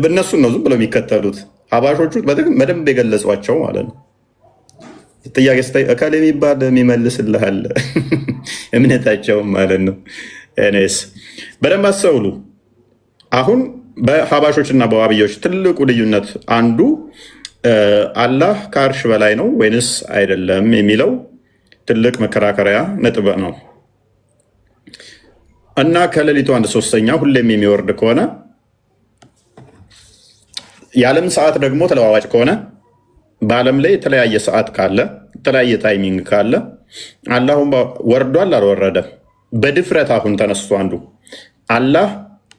በእነሱን ነው ዝም ብለው የሚከተሉት። አባሾቹ በደንብ የገለጿቸው ማለት ነው። ጥያቄ ስታይ እከሌ የሚባል የሚመልስልሃል እምነታቸውም ማለት ነው። እኔስ በደንብ አስተውሉ። አሁን በሀባሾች እና በዋብዮች ትልቁ ልዩነት አንዱ አላህ ከአርሽ በላይ ነው ወይንስ አይደለም የሚለው ትልቅ መከራከሪያ ነጥብ ነው እና ከሌሊቱ 1/3 ሁሌም የሚወርድ ከሆነ የዓለም ሰዓት ደግሞ ተለዋዋጭ ከሆነ በዓለም ላይ የተለያየ ሰዓት ካለ የተለያየ ታይሚንግ ካለ አላሁን ወርዷል አልወረደም? በድፍረት አሁን ተነስቶ አንዱ አላህ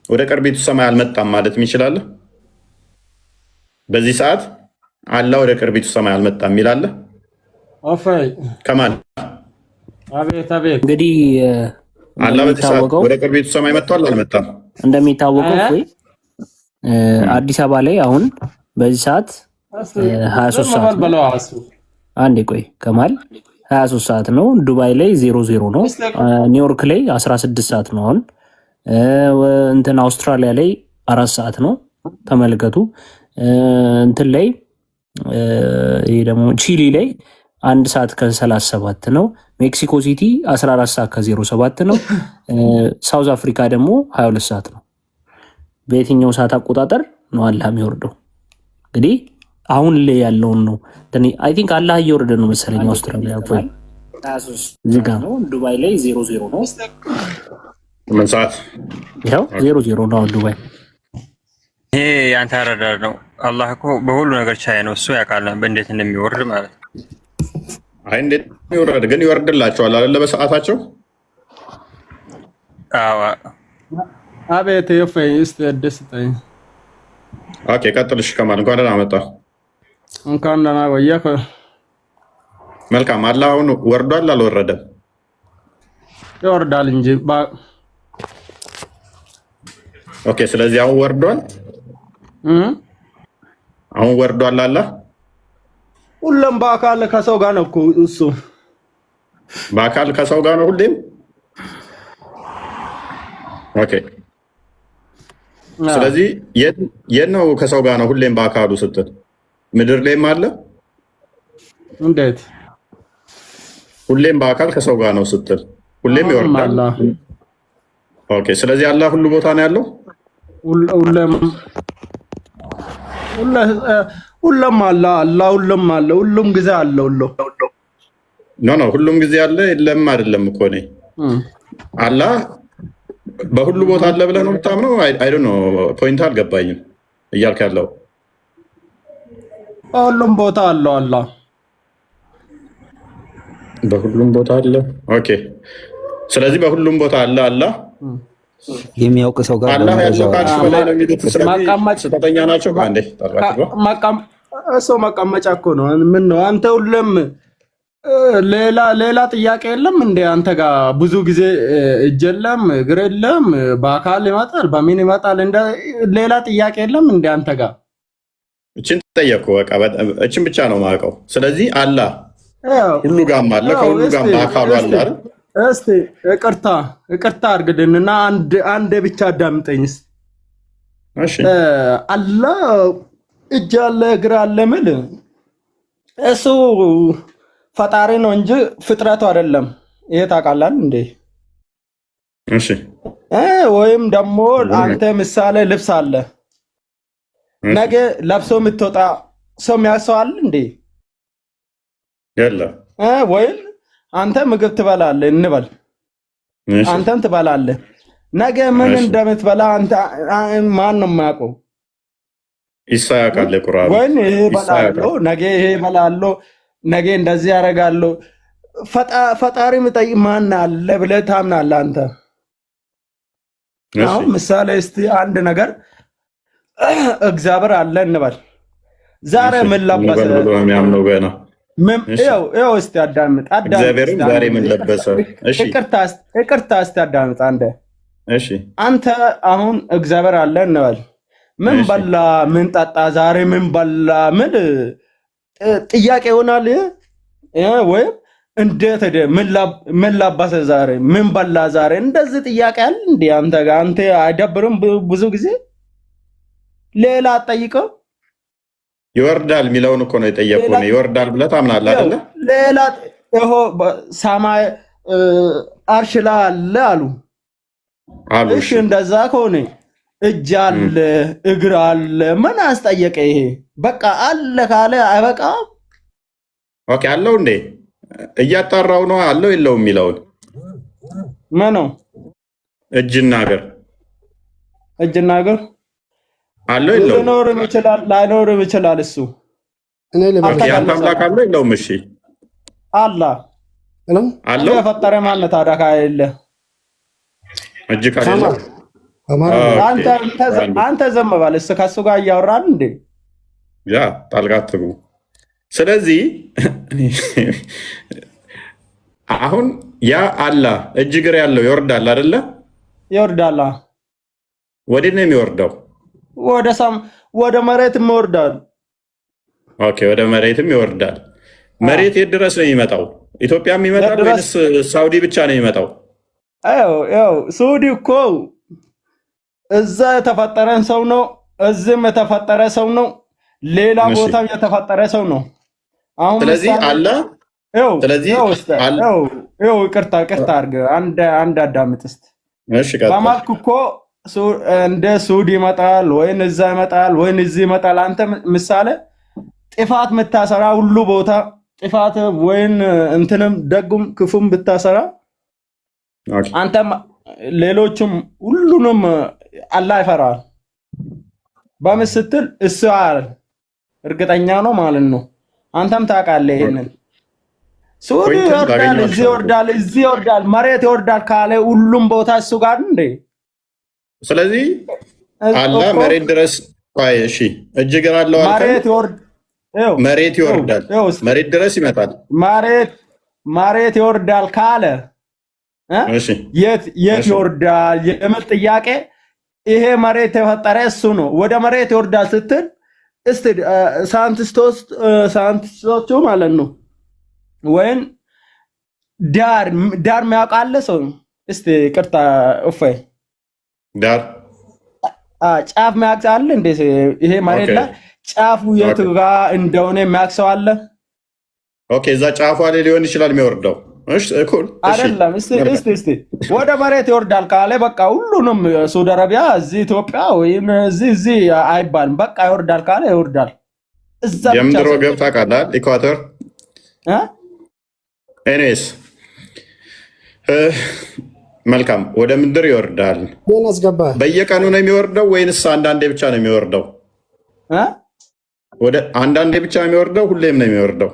ወደ ቅርቢቱ ሰማይ አልመጣም ማለት ይችላል? በዚህ ሰዓት አላህ ወደ ቅርቢቱ ሰማይ አልመጣም ይላል? ከማን አቤት እንግዲህ አላህ በዚህ ሰዓት ወደ ቅርቢቱ ሰማይ መጥቷል አልመጣም? እንደሚታወቀው አዲስ አበባ ላይ አሁን በዚህ ሰዓት 23 ሰዓት ነው። አንዴ ቆይ ከማል 23 ሰዓት ነው። ዱባይ ላይ 00 ነው። ኒውዮርክ ላይ 16 ሰዓት ነው። አሁን እንትን አውስትራሊያ ላይ 4 ሰዓት ነው። ተመልከቱ። እንትን ላይ ይሄ ደግሞ ቺሊ ላይ 1 ሰዓት ከ37 ነው። ሜክሲኮ ሲቲ 14 ሰዓት ከ07 ነው። ሳውዝ አፍሪካ ደግሞ 22 ሰዓት ነው። በየትኛው ሰዓት አቆጣጠር ነው አላህ የሚወርደው? እንግዲህ አሁን ላይ ያለውን ነው። አይ ቲንክ አላህ እየወረደ ነው መሰለኝ። አውስትራሊያ እዚህ ጋር ነው። ዱባይ ላይ 00 ነው። ምን ሰዓት? ይኸው 00 ነው ዱባይ። ይሄ ያንተ አረዳድ ነው። አላህ እኮ በሁሉ ነገር ቻይ ነው። እሱ ያውቃል በእንዴት እንደሚወርድ ማለት ነው። አይ እንዴት ይወርድ ግን ይወርድላቸዋል አይደለ? በሰዓታቸው። አዎ አቤት የፈይ እስቲ ደስተኝ። ኦኬ ቀጥልሽ። ከማል እንኳን ደህና መጣ። እንኳን ደህና ቆየህ። መልካም። አላህ አሁን ወርዷል አልወረደም? ይወርዳል እንጂ ኦኬ። ስለዚህ አሁን ወርዷል። አሁን ወርዷል አላህ። ሁሉም በአካል ከሰው ጋር ነው እኮ እሱ። በአካል ከሰው ጋር ነው ሁሌም። ኦኬ። ስለዚህ የት ነው ከሰው ጋር ነው ሁሌም በአካሉ ስትል? ምድር ላይም አለ? እንዴት ሁሌም በአካል ከሰው ጋር ነው ስትል? ሁሌም ይወርዳል። ኦኬ። ስለዚህ አላህ ሁሉ ቦታ ነው ያለው? ሁሉም አለ። አላህ ሁሉም አለ። ሁሉም ጊዜ አለ። ኖ ሁሉም ጊዜ አለ የለም አይደለም እኮ እኔ አላህ በሁሉ ቦታ አለ ብለህ ነው የምታምነው? አይ ዶንት ኖ ፖይንት አልገባኝም እያልክ ያለው። በሁሉም ቦታ አለው አላህ። በሁሉም ቦታ አለ። ኦኬ። ስለዚህ በሁሉም ቦታ አለ አላህ የሚያውቅ ሰው ጋር አላህ ያለው ከአርሽ በላይ ነው የሚሉት። ስለዚህ ስህተተኛ ናቸው። አንዴ ሰው መቀመጫ እኮ ነው። ምን ነው አንተ ሁሉም ሌላ ጥያቄ የለም እንደ አንተ ጋር ብዙ ጊዜ እጅ የለም እግር የለም በአካል ይመጣል በምን ይመጣል እንደ ሌላ ጥያቄ የለም እንደ አንተ ጋር እችን ተጠየቅኩ። በቃ እችን ብቻ ነው የማውቀው። ስለዚህ አላህ ሁሉ ጋርም አለ ከሁሉ ጋርም በአካሉ አለ አይደል? እስቲ ይቅርታ አድርግልንና አንድ ብቻ አዳምጠኝ። እሺ አላህ እጅ አለ እግር አለ ምል እሱ ፈጣሪ ነው እንጂ ፍጥረቱ አይደለም። ይሄ ታውቃለህ እንዴ? እሺ ወይም ደግሞ አንተ ምሳሌ ልብስ አለ ነገ ለብሶ የምትወጣ ሰው የሚያሰዋል እንዴ? የለም። ወይም አንተ ምግብ ትበላለህ እንበል፣ አንተም ትበላለህ። ነገ ምን እንደምትበላ አንተ ማን ነው የማያውቀው? ኢሳ ያውቃል። ቁርአን ወይም ይሄ እበላለሁ ነገ ይሄ እበላለሁ ነገ እንደዚህ ያደርጋለሁ። ፈጣሪ ምጠይቅ ማን አለ ብለህ ታምናለህ አንተ? አሁን ምሳሌ እስቲ አንድ ነገር እግዚአብሔር አለ እንበል። ዛሬ ምን ለበሰ? ይኸው እስቲ አዳምጥ። እግዚአብሔርም ዛሬ ምን ለበሰ? እሺ ይቅርታ እስቲ አዳምጥ አንተ። እሺ አንተ አሁን እግዚአብሔር አለ እንበል። ምን በላ ምን ጠጣ ዛሬ ምን በላ ምን ጥያቄ ይሆናል ወይም እንዴት ምን ላባሰ ዛሬ ምን በላ ዛሬ እንደዚህ ጥያቄ አለ እንዴ አንተ ጋር? አንተ አይደብርም? ብዙ ጊዜ ሌላ አትጠይቀው። ይወርዳል የሚለውን እኮ ነው የጠየቁ ነው። ይወርዳል ብለህ ታምናለህ አይደለ? ሌላ ሰማይ አርሽ ላይ አለ አሉ። እሺ እንደዛ ከሆነ እጅ አለ እግር አለ ምን አስጠየቀ? ይሄ በቃ አለ ካለ አይበቃም? ኦኬ አለው እንዴ? እያጣራው ነው አለው የለውም የሚለውን ምን ነው? እጅና እግር አለው የለውም? ሊኖርም ይችላል ላይኖርም ይችላል። እሱ ያንተ አምላክ አለው የለውም? እሺ አላህ አለው። የፈጠረ ማን ታዲያ ካለ እጅ ካለ አንተ ዘም በል። ከሱ ጋር እያወራን እንዴ? ያ ጣልቃ አትግቡ። ስለዚህ አሁን ያ አላህ እጅ እግር ያለው ይወርዳል አይደለ? ይወርዳል። ወዴት ነው የሚወርደው? ወደ መሬትም ይወርዳል። ኦኬ ወደ መሬትም ይወርዳል። መሬት የት ድረስ ነው የሚመጣው? ኢትዮጵያም ይመጣል ወይስ ሳውዲ ብቻ ነው የሚመጣው? ሳውዲ እኮ እዛ የተፈጠረን ሰው ነው፣ እዚህም የተፈጠረ ሰው ነው፣ ሌላ ቦታም የተፈጠረ ሰው ነው። አሁን ስለዚህ አለ ይቅርታ አድርግ አንድ አዳምጥ እስኪ። እሺ በማልክ እኮ እንደ ሳውዲ ይመጣል ወይን እዛ ይመጣል ወይን እዚህ ይመጣል። አንተ ምሳሌ ጥፋት የምታሰራ ሁሉ ቦታ ጥፋት ወይን እንትንም ደጉም ክፉም ብታሰራ አንተ ሌሎችም ሁሉንም አላህ ይፈራል። በምን ስትል እሱ እርግጠኛ ነው ማለት ነው። አንተም ታውቃለህ ይሄንን። ሳውዲ ይወርዳል እዚህ ይወርዳል መሬት ይወርዳል ካለ ሁሉም ቦታ እሱ ጋር እንዴ? ስለዚህ አላህ መሬት ድረስ እሺ እጅ እግር አለው መሬት ይወርዳል መሬት ድረስ ይመጣል። መሬት ይወርዳል ካለ የት ይወርዳል የምል ጥያቄ። ይሄ መሬት የፈጠረ እሱ ነው። ወደ መሬት ይወርዳል ስትል እስቲ ሳይንቲስቶቹ ማለት ነው ወይን ዳር የሚያውቃለ ሰው እስቲ ቅርታ እፎይ ዳር ጫፍ የሚያውቃለ እንዴ? ይሄ መሬት ላይ ጫፉ የት ጋር እንደሆነ የሚያውቅ አለ? ኦኬ እዛ ጫፉ ላይ ሊሆን ይችላል የሚወርደው። እሺ ኩል አይደለም። እስቲ ወደ መሬት ይወርዳል ካለ በቃ ሁሉንም ሳውዲ አረቢያ እዚህ ኢትዮጵያ ወይም እዚህ አይባልም። በቃ ይወርዳል ካለ ይወርዳል። እዛ የምድር ወገብ ታውቃለህ? ኢኳተር ኤኔስ መልካም ወደ ምድር ይወርዳል። በየቀኑ ነው የሚወርደው ወይንስ አንዳንዴ ብቻ ነው የሚወርደው? ወደ አንዳንዴ ብቻ የሚወርደው ሁሌም ነው የሚወርደው?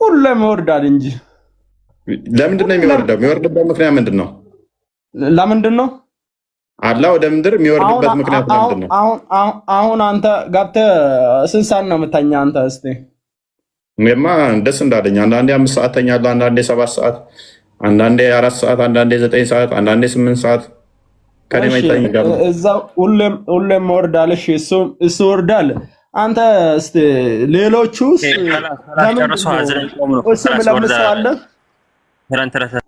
ሁሌም ይወርዳል እንጂ። ለምንድን ነው የሚወርደው? የሚወርድበት ምክንያት ምንድን ነው? ለምንድን ነው አላህ ወደ ምድር የሚወርድበት ምክንያት ምንድን ነው? አሁን አንተ ገብተህ ስንት ሰዓት ነው የምተኛ አንተ? እስኪ እኔማ ደስ እንዳለኝ አንዳንዴ 5 ሰዓት ተኛለሁ፣ አንዳንዴ 7 ሰዓት፣ አንዳንዴ 4 ሰዓት፣ አንዳንዴ 9 ሰዓት፣ አንዳንዴ 8 ሰዓት ከኔ ማይተኝ ጋር እዛው ሁሌም ይወርዳል። እሺ እሱ ይወርዳል። አንተ እስቲ ሌሎቹስ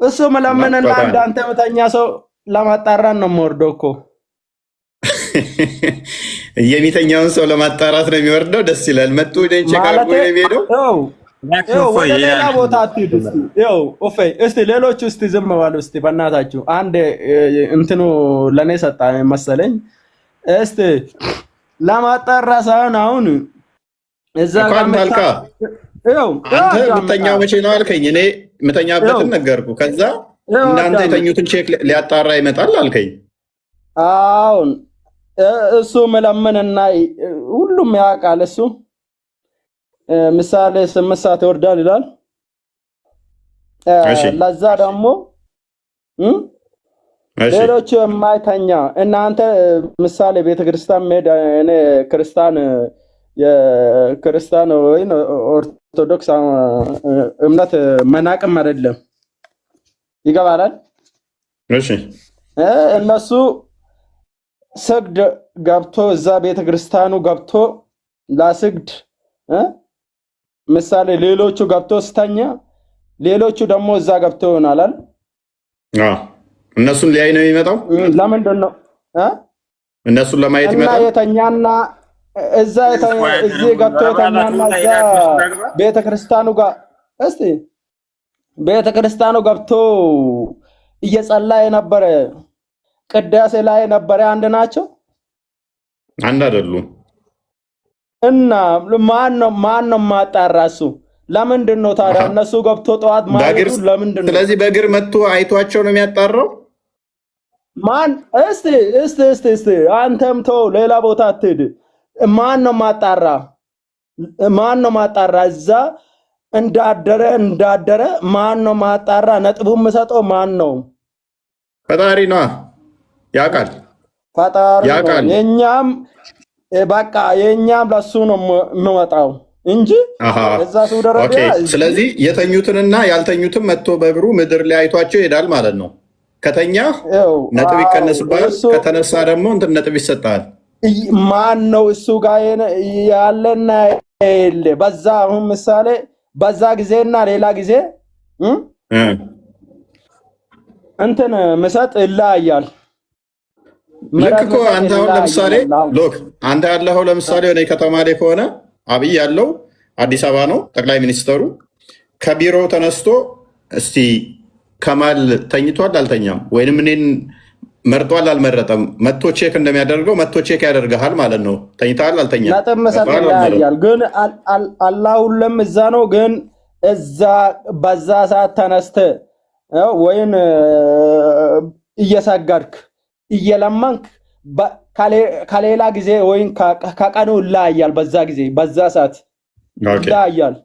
እሱ መለመንና እንዳንተ መተኛ ሰው ለማጣራት ነው የምወርደው እኮ። የሚተኛውን ሰው ለማጣራት ነው የሚወርደው። ደስ ይላል። መጡ ወደ ሌላ ቦታ አትሂዱ። እስቲ ሌሎቹ እስቲ ዝም በሉ እስቲ በእናታችሁ። አንድ እንትኑ ለእኔ ሰጣ መሰለኝ። እስቲ ለማጣራ ሳይሆን አሁን እዛ ጋር አንተ የምተኛው መቼ ነው አልከኝ። እኔ የምተኛበትን ነገርኩ። ከዛ እናንተ የተኙትን ቼክ ሊያጣራ ይመጣል አልከኝ። አሁን እሱ መለመንና ሁሉም ያውቃል። እሱ ምሳሌ 8 ሰዓት ይወርዳል ይላል። ለዛ ደግሞ ሌሎቹ የማይተኛ እናንተ ምሳሌ ቤተክርስቲያን መሄድ እኔ የክርስቲያን ወይ ኦርቶዶክስ እምነት መናቅም አይደለም። ይገባላል። እሺ እነሱ ስግድ ገብቶ እዛ ቤተክርስቲያኑ ገብቶ ላስግድ ምሳሌ ሌሎቹ ገብቶ ስተኛ ሌሎቹ ደግሞ እዛ ገብቶ ይሆናል። እነሱን ሊያይ ነው የሚመጣው። ለምንድን ነው እነሱን ለማየት ይመጣል። እና የተኛና እዛ እዚህ ገብቶ የተኛና እዛ ቤተክርስቲያኑ ጋር እስቲ ቤተክርስቲያኑ ገብቶ እየጸላ የነበረ ቅዳሴ ላይ የነበረ አንድ ናቸው? አንድ አይደሉም። እና ማን ነው ማጣራ? እሱ ለምንድን ነው ታዲያ እነሱ ገብቶ ጠዋት ማየቱ ለምንድን ነው? ስለዚህ በእግር መጥቶ አይቷቸው ነው የሚያጣራው። ማን እስቲ አንተም ተው፣ ሌላ ቦታ አትሄድ። ማን ነው ማጣራ? እዛ እንዳደረ ማን ነው ማጣራ? ነጥቡን የምሰጠው ማን ነው? ፈጣሪ ነው ያውቃል። ፈጣሪ ነው። የኛም ለሱ ነው የምመጣው እንጂ እዛ ሳውዲ አረቢያ። ስለዚህ የተኙትንና ያልተኙትን መጥቶ በእግሩ ምድር ላይ አይቷቸው ይሄዳል ማለት ነው። ከተኛ ነጥብ ይቀነስባል፣ ከተነሳ ደግሞ እንትን ነጥብ ይሰጣል። ማን ነው እሱ ጋር ያለና የለ? በዛ አሁን ምሳሌ በዛ ጊዜና ሌላ ጊዜ እንትን ምሰጥ ይለያያል። ልክ እኮ አንተ አሁን ለምሳሌ ሎክ አንተ ያለኸው ለምሳሌ እኔ ከተማ ላይ ከሆነ አብይ ያለው አዲስ አበባ ነው፣ ጠቅላይ ሚኒስተሩ ከቢሮ ተነስቶ እስቲ ከማል ተኝቷል አልተኛም፣ ወይንም እኔን መርጧል አልመረጠም፣ መጥቶ ቼክ እንደሚያደርገው መጥቶ ቼክ ያደርግሃል ማለት ነው። ተኝተሃል አልተኛም ነጥብ መሰጥ ይለያያል። ግን አላሁለም እዛ ነው። ግን እዛ በዛ ሰዓት ተነስተ ወይን እየሰገድክ እየለመንክ ከሌላ ጊዜ ወይም ከቀኑ ይለያያል። በዛ ጊዜ በዛ ሰዓት ይለያያል።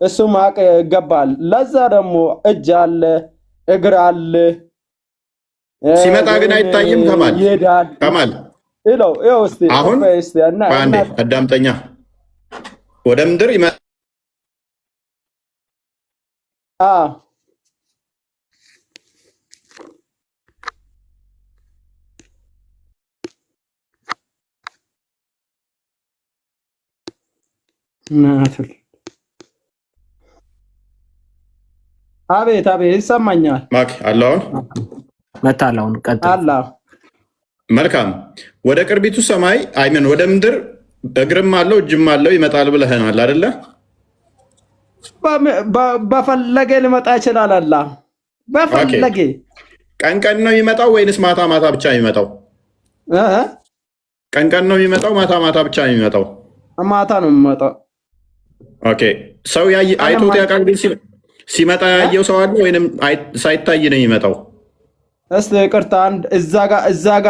እሱ ማቅ ይገባል። ለዛ ደግሞ እጅ አለ እግር አለ። ሲመጣ ግን አይታይም። ከማል አሁን አንዴ አዳምጠኛ። ወደ ምድር ይመጣ አቤት ይሰማኛል። ማክ አላውን መታላውን ቀጥል። መልካም። ወደ ቅርቢቱ ሰማይ አይመን ወደ ምድር እግርም አለው እጅም አለው ይመጣል ብለህናል አይደለ? በፈለገ ሊመጣ ይችላል። አላ በፈለገ ቀን ነው የሚመጣው ወይንስ ማታ ማታ ብቻ የሚመጣው? ቀን ነው የሚመጣው ማታ ማታ ብቻ የሚመጣው? ማታ ነው የሚመጣው። ኦኬ። ሰው አይቶት ያውቃል? ግን ሲመጣ ያየው ሰው አለ ወይንም ሳይታይ ነው የሚመጣው? እስቲ ይቅርታ እዛ ጋ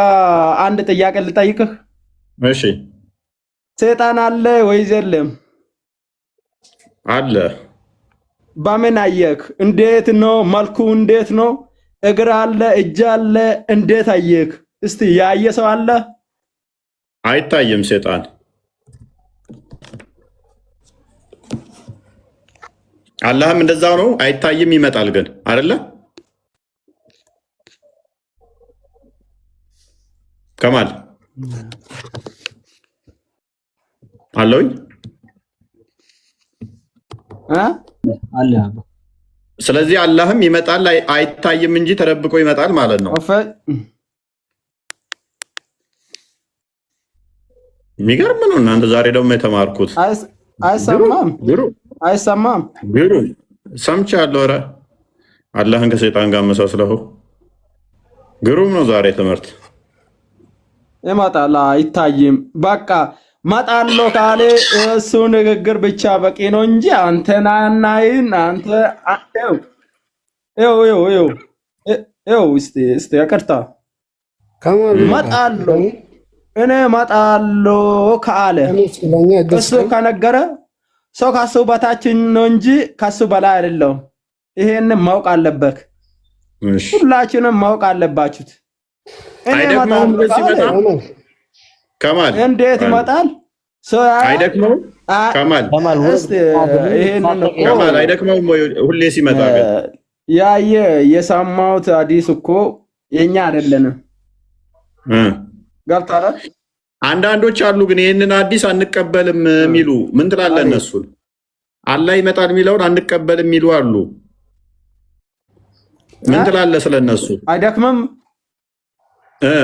አንድ ጥያቄ ልጠይቅህ። እሺ። ሰይጣን አለ ወይስ የለም? አለ። በምን አየክ? እንዴት ነው መልኩ? እንዴት ነው? እግር አለ፣ እጅ አለ፣ እንዴት አየክ? እስቲ ያየ ሰው አለ? አይታይም ሰይጣን። አላህም እንደዛው ነው። አይታይም ይመጣል ግን አይደለ? ከማል አለውኝ አለ። ስለዚህ አላህም ይመጣል አይታይም እንጂ ተደብቆ ይመጣል ማለት ነው። የሚገርም ነው። እናንተ ዛሬ ደግሞ የተማርኩት አይሰማም አይሰማም። ግሩም ሰምቻለሁ። ኧረ አላህን ከሰይጣን ጋር መሳስለው ግሩም ነው ዛሬ ትምህርት። ይመጣል አይታይም። በቃ መጣለው ካለ እሱ ንግግር ብቻ በቂ ነው እንጂ አንተና ናይን አንተ እስቲ ይቅርታ መጣለው እኔ መጣለው ካለ እሱ ከነገረ ሰው ከሱ በታች ነው እንጂ ከሱ በላይ አይደለም። ይሄን ማወቅ አለበት። ሁላችንም ማወቅ አለባችሁት። አይደክመውም በዚህ መጣል ከማል እንዴት ይመጣል? አይደክመውም ከማል አይደክመውም ሁሌ ሲመጣ ያየ የሰማሁት ሐዲስ እኮ የኛ አይደለንም። ገብቶሃል? አንዳንዶች አሉ ግን ይህንን ሐዲስ አንቀበልም የሚሉ ምን ትላለህ? እነሱን አላህ ይመጣል የሚለውን አንቀበልም የሚሉ አሉ። ምን ትላለህ ስለነሱ? አይደክምም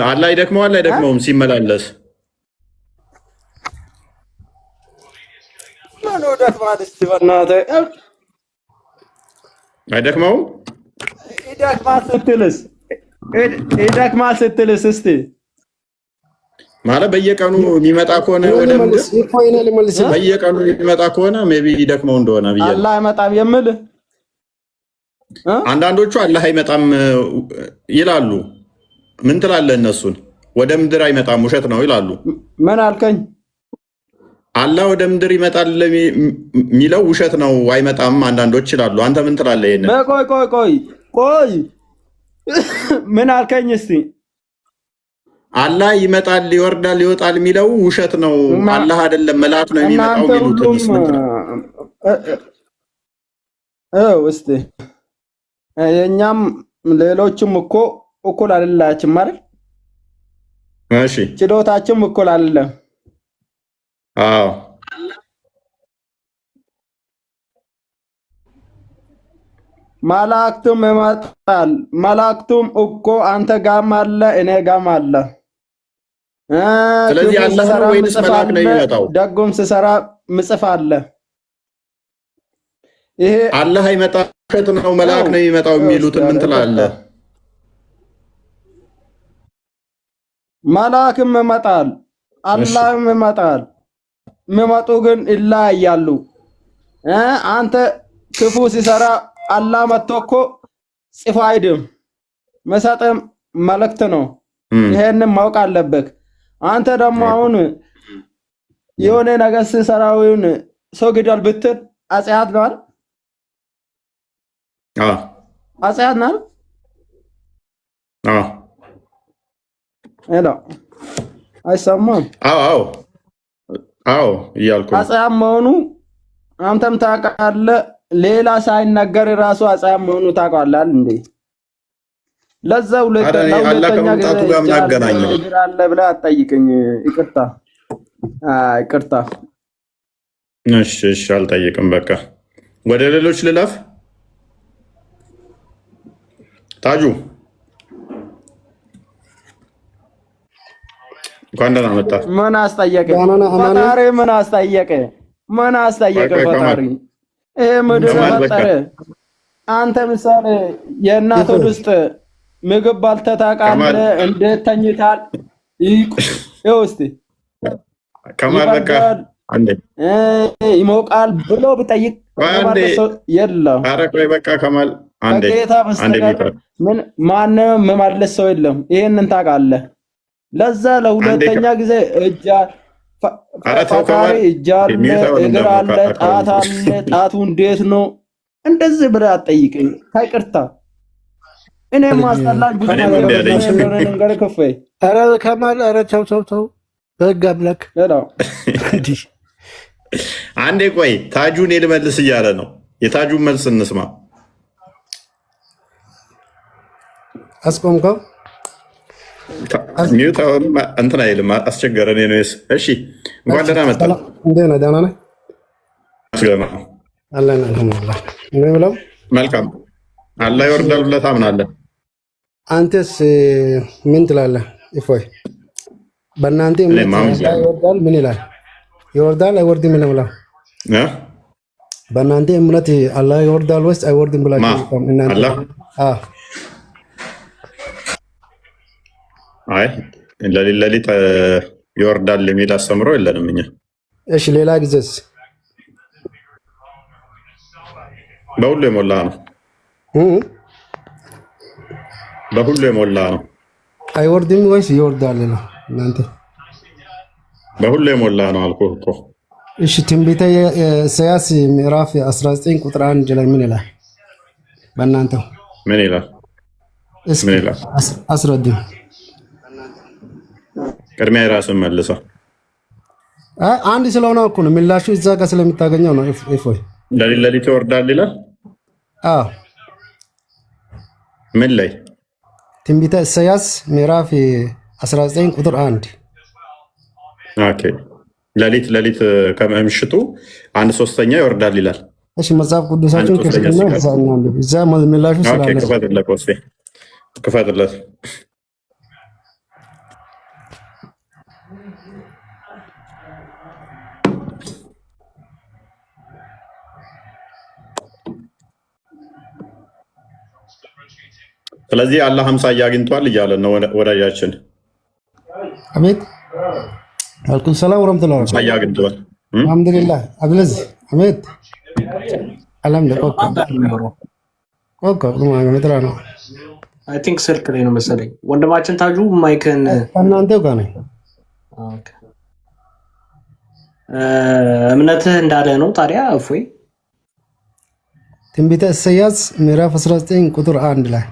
አላህ ይደክመዋል አይደክመውም ሲመላለስ? ማን ደክማል? እስቲ በእናትህ አይደክመውም? ይደክማል ስትልስ እስቲ ማለት በየቀኑ የሚመጣ ከሆነ ወደ በየቀኑ የሚመጣ ከሆነ ሜቢ ይደክመው እንደሆነ ብዬ አላህ አይመጣም የምል አንዳንዶቹ አላህ አይመጣም ይላሉ። ምን ትላለህ? እነሱን ወደ ምድር አይመጣም ውሸት ነው ይላሉ። ምን አልከኝ? አላህ ወደ ምድር ይመጣል የሚለው ውሸት ነው አይመጣም አንዳንዶች ይላሉ። አንተ ምን ትላለህ? ይሄን ቆይ ምን አልከኝ? እስቲ አላህ ይመጣል ይወርዳል ይወጣል የሚለው ውሸት ነው፣ አላህ አይደለም መልአክ ነው የሚመጣው የሚሉት እስቲ የኛም ሌሎችም እኮ እኩል አይደላችም ማለት እሺ፣ ችሎታችም እኩል አይደለም። አዎ መላእክቱም ይመጣል። መላእክቱም እኮ አንተ ጋም አለ እኔ ጋም አለ። ስለዚህ አላህ ነው ወይስ መልአክ ነው የሚመጣው? ደጉም ስሰራ ምጽፍ አለ። ይሄ አላህ አይመጣም ውሸት ነው መልአክ ነው የሚመጣው የሚሉትን ምን ትላለህ? መልአክም ይመጣል አላህም ይመጣል። የሚመጡ ግን ይለያያሉ። አንተ ክፉ ሲሰራ አላህ መጥቶ እኮ ጽፎ አይድም መሰጠም መልእክት ነው። ይሄንን ማወቅ አለበት። አንተ ደግሞ አሁን የሆነ ነገር ሲሰራውን ሰው ግደል ብትል አጽያት ነው አይደል? አጽያት ነው። ሄሎ አይሰማም? አዎ እያልኩ አጽያት መሆኑ አንተም ታውቃለህ። ሌላ ሳይነገር ራሱ አጽያት መሆኑ ታውቃለህ እንዴ? ለዛ ሁለተኛ ጊዜ አለ ብለህ አትጠይቀኝ። ይቅርታ። እሺ አልጠይቅም። በቃ ወደ ሌሎች ልለፍ። ታጁ እንኳን ደህና መጣ። ምን አስጠየቀ ፈጣሪ? ምን አስጠየቀ ፈጣሪ? ይሄ ምድር ፈጠረ። አንተ ምሳሌ የእናት ሆድ ውስጥ ምግብ ባልተህ ታውቃለህ? እንዴት ተኝታል? ይኸው እስኪ ከማል በቃ አንዴ ይሞቃል ብሎ ብጠይቅ የለም። ኧረ ቆይ በቃ ከማል አንዴ ምን ማንም መመለስ ሰው የለም። ይሄንን ታውቃለህ። ለዛ ለሁለተኛ ጊዜ እጃ ፈጣሪ እጅ አለ፣ እግር አለ፣ ጣት አለ። ጣቱ እንዴት ነው? እንደዚህ ብለህ አትጠይቀኝ። ከይቅርታ እኔ ማስጠላኝ ብዙ ነገር ከፈይ። ኧረ ከማል ኧረ ተው በህግ አምላክ። አንዴ ቆይ ታጁን ልመልስ እያለ ነው። የታጁን መልስ እንስማ። አስቆምከው ሚዩታውን እንትን አይልም አስቸገረን። ኔስ እሺ፣ እንኳን ደህና መጣ። እንዴት ነህ? ደህና ነህ? አለን አልሐምዱሊላህ። ምን ብለው መልካም አላህ ይወርዳል ብለህ ታምናለህ? አንተስ ምን ትላለህ? እፎይ በእናንተ ይወርዳል ምን ይላል? ይወርዳል አይወርድም ይላል። በእናንተ እምነት አላህ ይወርዳል ወይስ አይወርድም ብላችሁ እናንተ? አይ ለሊት ይወርዳል የሚል አስተምሮ የለንም እኛ። እሺ ሌላ ጊዜስ? በሁሉ የሞላ ነው። በሁሉ የሞላ ነው። አይወርድም ወይስ ይወርዳል ነው እናንተ? በሁሉ የሞላ ነው አልኩህ እኮ። እሺ ትንቢተ ኢሳይያስ ምዕራፍ 19 ቁጥር 1 ላይ ምን ይላል? በእናንተው ምን ይላል? ምን ይላል? አስረዱኝ። ቅድሚያ የራስን መልሰው። አንድ ስለሆነ እኮ ነው ምላሹ እዛ ጋር ስለምታገኘው ነው። እፎይ ለሊት ይወርዳል ይላል። አዎ ምን ላይ? ትንቢተ ኢሳይያስ ምዕራፍ 19 ቁጥር 1። ኦኬ ለሊት ከምሽቱ 1/3 ይወርዳል ይላል። እሺ መጽሐፍ ቅዱሳችን ከፍተኛ እዛ ምላሹ ስላለ ክፈትለት ወስዴ ክፈትለት። ስለዚህ አላህ 50 አግኝቷል እያለን ነው ወዳጃችን። አቤት አልኩ ሰላም ወራህመቱላሂ ወበረካቱ። 50 አግኝቷል። አልሐምዱሊላህ አብለዝ አቤት አላም ለቆቆ ነው። አይ ቲንክ ስልክ ላይ ነው መሰለኝ። ወንድማችን ታጁ ማይክን እናንተው ጋር ነው። ኦኬ እምነትህ እንዳለ ነው ታዲያ። እፎይ ትንቢተ ኢሳይያስ ምዕራፍ 19 ቁጥር 1 ላይ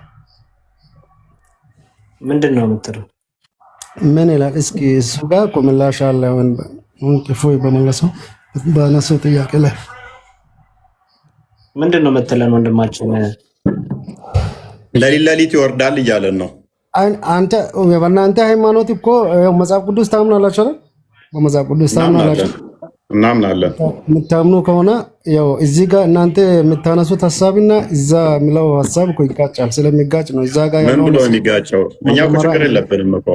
ምንድን ነው የምትለው? ምን ይላል? እስኪ እሱ ጋር ምላሽ አለ። እፎይ በመለሰው በነሰው ጥያቄ ላይ ምንድን ነው የምትለን ወንድማችን? ለሊት ይወርዳል እያለን ነው። አንተ በእናንተ ሃይማኖት እኮ መጽሐፍ ቅዱስ ታምናላችሁ አይደል? በመጽሐፍ ቅዱስ ታምናላችሁ? እናምናለን። የምታምኑ ከሆነ ያው እዚህ ጋር እናንተ የምታነሱት ሀሳብና እዛ የሚለው ሀሳብ እኮ ይጋጫል። ስለሚጋጭ ነው እዛ ጋር ምን ብሎ የሚጋጨው? እኛ እኮ ችግር የለብንም እኮ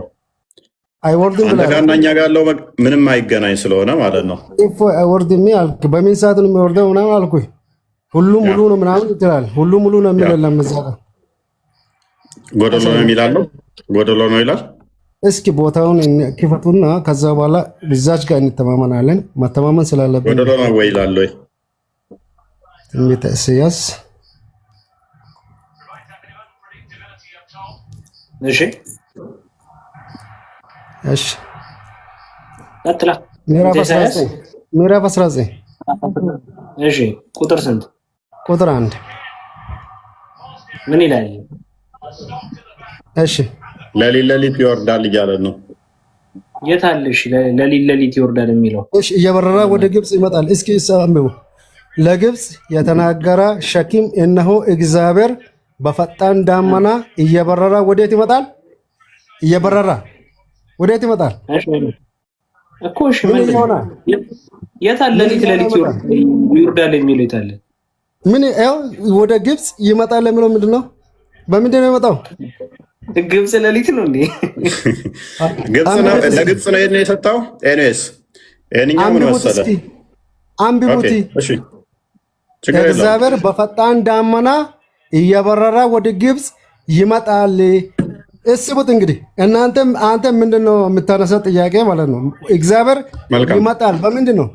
አይወርድም ብለህ አንተ እኛ ጋር ያለው ምንም አይገናኝ ስለሆነ ማለት ነው። እፎይ አይወርድም አልክ። በምን ሰዓት ነው የሚወርደው ምናምን አልኩኝ። ሁሉም ሙሉ ነው ምናምን ይላል። ሁሉም ሙሉ ነው የሚል የለም እዛ ጋር ጎደሎ ነው የሚላለው። ጎደሎ ነው ይላል። እስኪ ቦታውን ክፈቱና ከዛ በኋላ ብዛች ጋር እንተማመናለን። መተማመን ስላለብን ጎደሎ ነው ወይ ይላል ወይ? ትንቢተ ኢሳይያስ እሺ እሺ አጥላ ምዕራፍ 19 እሺ ቁጥር ስንት? ቁጥር 1 ምን ይላል? እሺ ለሊት ይወርዳል እያለ ነው። የት አለ? እሺ ለሊት ይወርዳል የሚለው እሺ እየበረራ ወደ ግብጽ ይመጣል። እስኪ አንብቡ። ለግብጽ የተናገረ ሸኪም እነሆ እግዚአብሔር በፈጣን ዳመና እየበረራ ወዴት ይመጣል? እየበረራ ወዴት ይመጣል እኮ። እሺ ምን ይሆናል? የት አለ? ለሊት ይወርዳል የሚለው የት አለ? ምን ያው ወደ ግብጽ ይመጣል የሚለው ምንድነው? በምንድን ነው የመጣው? ግብጽ ለሊት ነው እንዴ? ግብጽ ነው ለግብጽ ነው የሰጠው። ኤኒዌይስ የእኛ ምን መሰለህ? አንብቡቲ። እሺ ችግር የለም። እግዚአብሔር በፈጣን ዳመና እየበረራ ወደ ግብጽ ይመጣል። እስቡት እንግዲህ እናንተም አንተ ምንድነው የምታነሳው ጥያቄ ማለት ነው። እግዚአብሔር ይመጣል በምንድን ነው?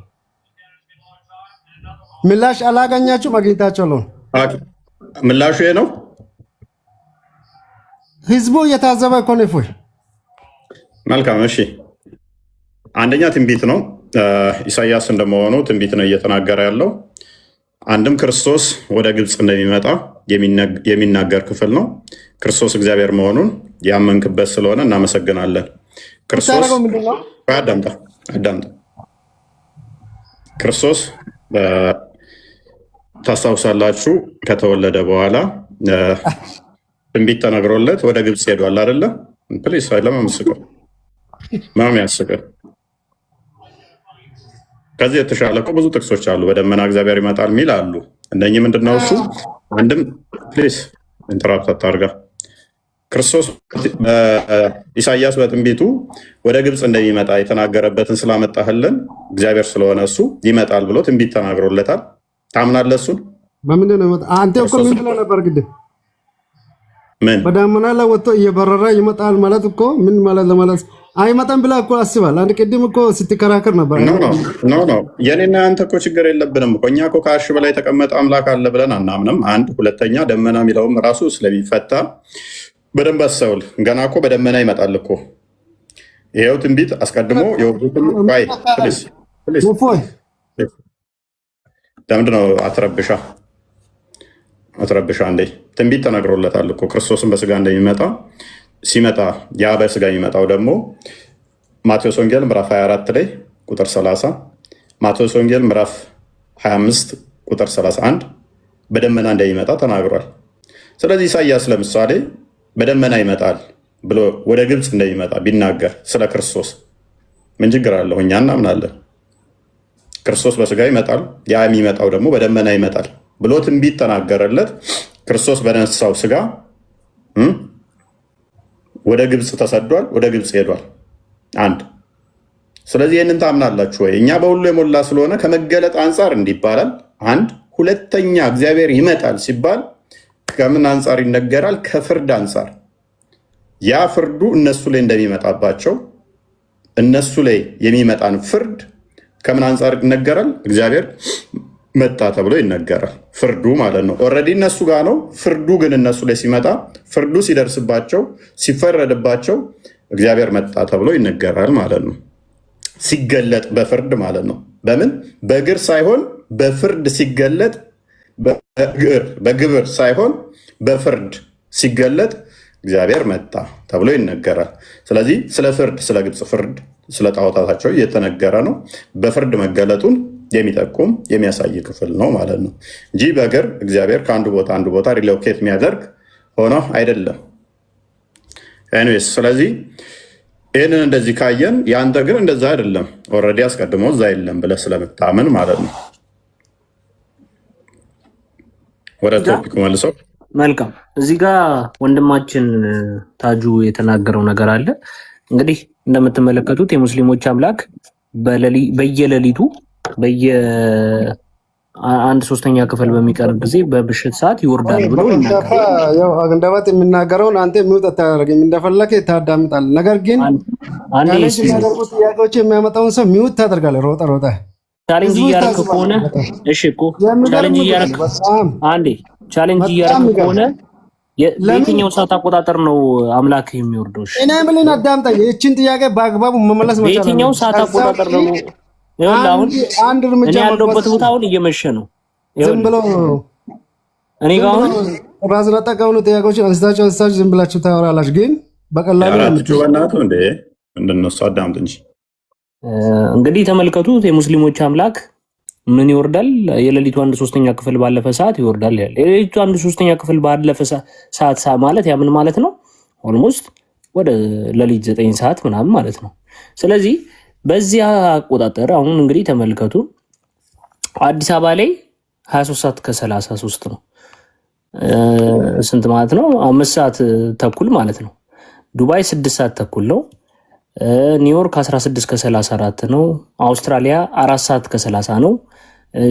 ምላሽ አላገኛችሁም? አግኝታችኋል? ምላሹ ይሄ ነው። ህዝቡ እየታዘበ እኮ ነው። መልካም እሺ፣ አንደኛ ትንቢት ነው። ኢሳያስ እንደመሆኑ ትንቢት ነው እየተናገረ ያለው። አንድም ክርስቶስ ወደ ግብፅ እንደሚመጣ የሚናገር ክፍል ነው። ክርስቶስ እግዚአብሔር መሆኑን ያመንክበት ስለሆነ እናመሰግናለን። ክርስቶስ አዳምጣ ክርስቶስ ታስታውሳላችሁ፣ ከተወለደ በኋላ ትንቢት ተነግሮለት ወደ ግብፅ ሄዷል አይደለ? ፕሊስ ለማመስገን ማም ያስገን። ከዚህ የተሻለ እኮ ብዙ ጥቅሶች አሉ። በደመና እግዚአብሔር ይመጣል የሚል አሉ። እነኚህ ምንድነው? እሱ አንድም ፕሊስ ኢንተራፕት አታርጋ። ክርስቶስ ኢሳያስ በትንቢቱ ወደ ግብፅ እንደሚመጣ የተናገረበትን ስላመጣህልን እግዚአብሔር ስለሆነ እሱ ይመጣል ብሎ ትንቢት ተናግሮለታል። ታምናለህ? እሱን በምንድን ነው አንተ እኮ ምን ብለህ ነበር? ግድ ምን በዳመና ላይ ወጥቶ እየበረረ ይመጣል ማለት እኮ ምን ማለት ለማለት አይመጣም ብላ እኮ አስባል። አንድ ቅድም እኮ ስትከራከር ነበር። ኖ የኔና አንተ እኮ ችግር የለብንም እኮ እኛ እኮ ከአርሽ በላይ የተቀመጠ አምላክ አለ ብለን አናምንም። አንድ ሁለተኛ ደመና የሚለውም ራሱ ስለሚፈታ በደንብ አስተውል። ገና እኮ በደመና ይመጣል እኮ ይሄው ትንቢት አስቀድሞ የወጡትን ባይ ለምንድነው አትረብሻ እንዴ? ትንቢት ተነግሮለታል እኮ ክርስቶስን በስጋ እንደሚመጣ ሲመጣ ያ በስጋ የሚመጣው ደግሞ ማቴዎስ ወንጌል ምዕራፍ 24 ላይ ቁጥር 30፣ ማቴዎስ ወንጌል ምዕራፍ 25 ቁጥር 31 በደመና እንደሚመጣ ተናግሯል። ስለዚህ ኢሳያስ ለምሳሌ በደመና ይመጣል ብሎ ወደ ግብፅ እንደሚመጣ ቢናገር ስለ ክርስቶስ ምን ችግር አለው? እኛ እናምናለን። ክርስቶስ በስጋ ይመጣል፣ ያ የሚመጣው ደግሞ በደመና ይመጣል ብሎ ትንቢት ተናገረለት። ክርስቶስ በነሳው ስጋ ወደ ግብፅ ተሰዷል፣ ወደ ግብፅ ሄዷል። አንድ ስለዚህ ይህንን ታምናላችሁ ወይ? እኛ በሁሉ የሞላ ስለሆነ ከመገለጥ አንጻር እንዲባላል። አንድ ሁለተኛ እግዚአብሔር ይመጣል ሲባል ከምን አንጻር ይነገራል? ከፍርድ አንጻር። ያ ፍርዱ እነሱ ላይ እንደሚመጣባቸው እነሱ ላይ የሚመጣን ፍርድ ከምን አንጻር ይነገራል? እግዚአብሔር መጣ ተብሎ ይነገራል። ፍርዱ ማለት ነው። ኦልሬዲ እነሱ ጋር ነው። ፍርዱ ግን እነሱ ላይ ሲመጣ ፍርዱ ሲደርስባቸው ሲፈረድባቸው እግዚአብሔር መጣ ተብሎ ይነገራል ማለት ነው። ሲገለጥ በፍርድ ማለት ነው። በምን በግር ሳይሆን በፍርድ ሲገለጥ፣ በግብር ሳይሆን በፍርድ ሲገለጥ እግዚአብሔር መጣ ተብሎ ይነገራል። ስለዚህ ስለ ፍርድ፣ ስለ ግብፅ ፍርድ፣ ስለ ጣዖታታቸው እየተነገረ ነው። በፍርድ መገለጡን የሚጠቁም የሚያሳይ ክፍል ነው ማለት ነው እንጂ በእግር እግዚአብሔር ከአንዱ ቦታ አንዱ ቦታ ሪሎኬት የሚያደርግ ሆኖ አይደለም። ኤኒዌይስ ስለዚህ ይህንን እንደዚህ ካየን የአንተ ግን እንደዛ አይደለም። ኦልሬዲ አስቀድሞ እዛ የለም ብለህ ስለምታምን ማለት ነው። ወደ ቶፒክ መልሰው። መልካም። እዚህ ጋር ወንድማችን ታጁ የተናገረው ነገር አለ። እንግዲህ እንደምትመለከቱት የሙስሊሞች አምላክ በየሌሊቱ አንድ ሶስተኛ ክፍል በሚቀርብ ጊዜ በብሽት ሰዓት ይወርዳል ብሎ እንደበት የሚናገረውን አንተ የሚውጥ አታደርግም፣ እንደፈለከ ታዳምጣለህ። ነገር ግን ጥያቄዎች የሚያመጣውን ሰው ሚውጥ ታደርጋለህ። ሮጠ ቻሌንጅ እያደረክ ከሆነ እሺ እኮ ቻሌንጅ እያደረክ አንዴ ቻሌንጅ እያደረክ ከሆነ በየትኛው ሰዓት አቆጣጠር ነው አምላክ የሚወርደው? እኔ ምን አዳምጣ፣ ይህችን ጥያቄ በአግባቡ መመለስ መቻል። በየትኛው ሰዓት አቆጣጠር ነው? አንድ እርምጃ እኔ ያለሁበት ቦታ አሁን እየመሸ ነው። ዝም ብሎ እኔ ጋር አሁን ራስ ለጠቀሙ ጥያቄዎችን አንስታችሁ ዝም ብላችሁ ታወራላችሁ። ግን በቀላሉ በእናትህ እንደ እንደነሱ አዳምጥ እንጂ። እንግዲህ ተመልከቱት፣ የሙስሊሞች አምላክ ምን ይወርዳል? የሌሊቱ 1/3 ክፍል ባለፈ ሰዓት ይወርዳል ያለ። የሌሊቱ 1/3 ክፍል ባለፈ ሰዓት ማለት ያ ምን ማለት ነው? ኦልሞስት ወደ ሌሊት 9 ሰዓት ምናምን ማለት ነው። ስለዚህ በዚያ አቆጣጠር አሁን እንግዲህ ተመልከቱ፣ አዲስ አበባ ላይ 23 ሰዓት ከ33 ነው። ስንት ማለት ነው? 5 ሰዓት ተኩል ማለት ነው። ዱባይ 6 ሰዓት ተኩል ነው። ኒውዮርክ 16 ከ34 ነው። አውስትራሊያ 4 ሰዓት ከ30 ነው።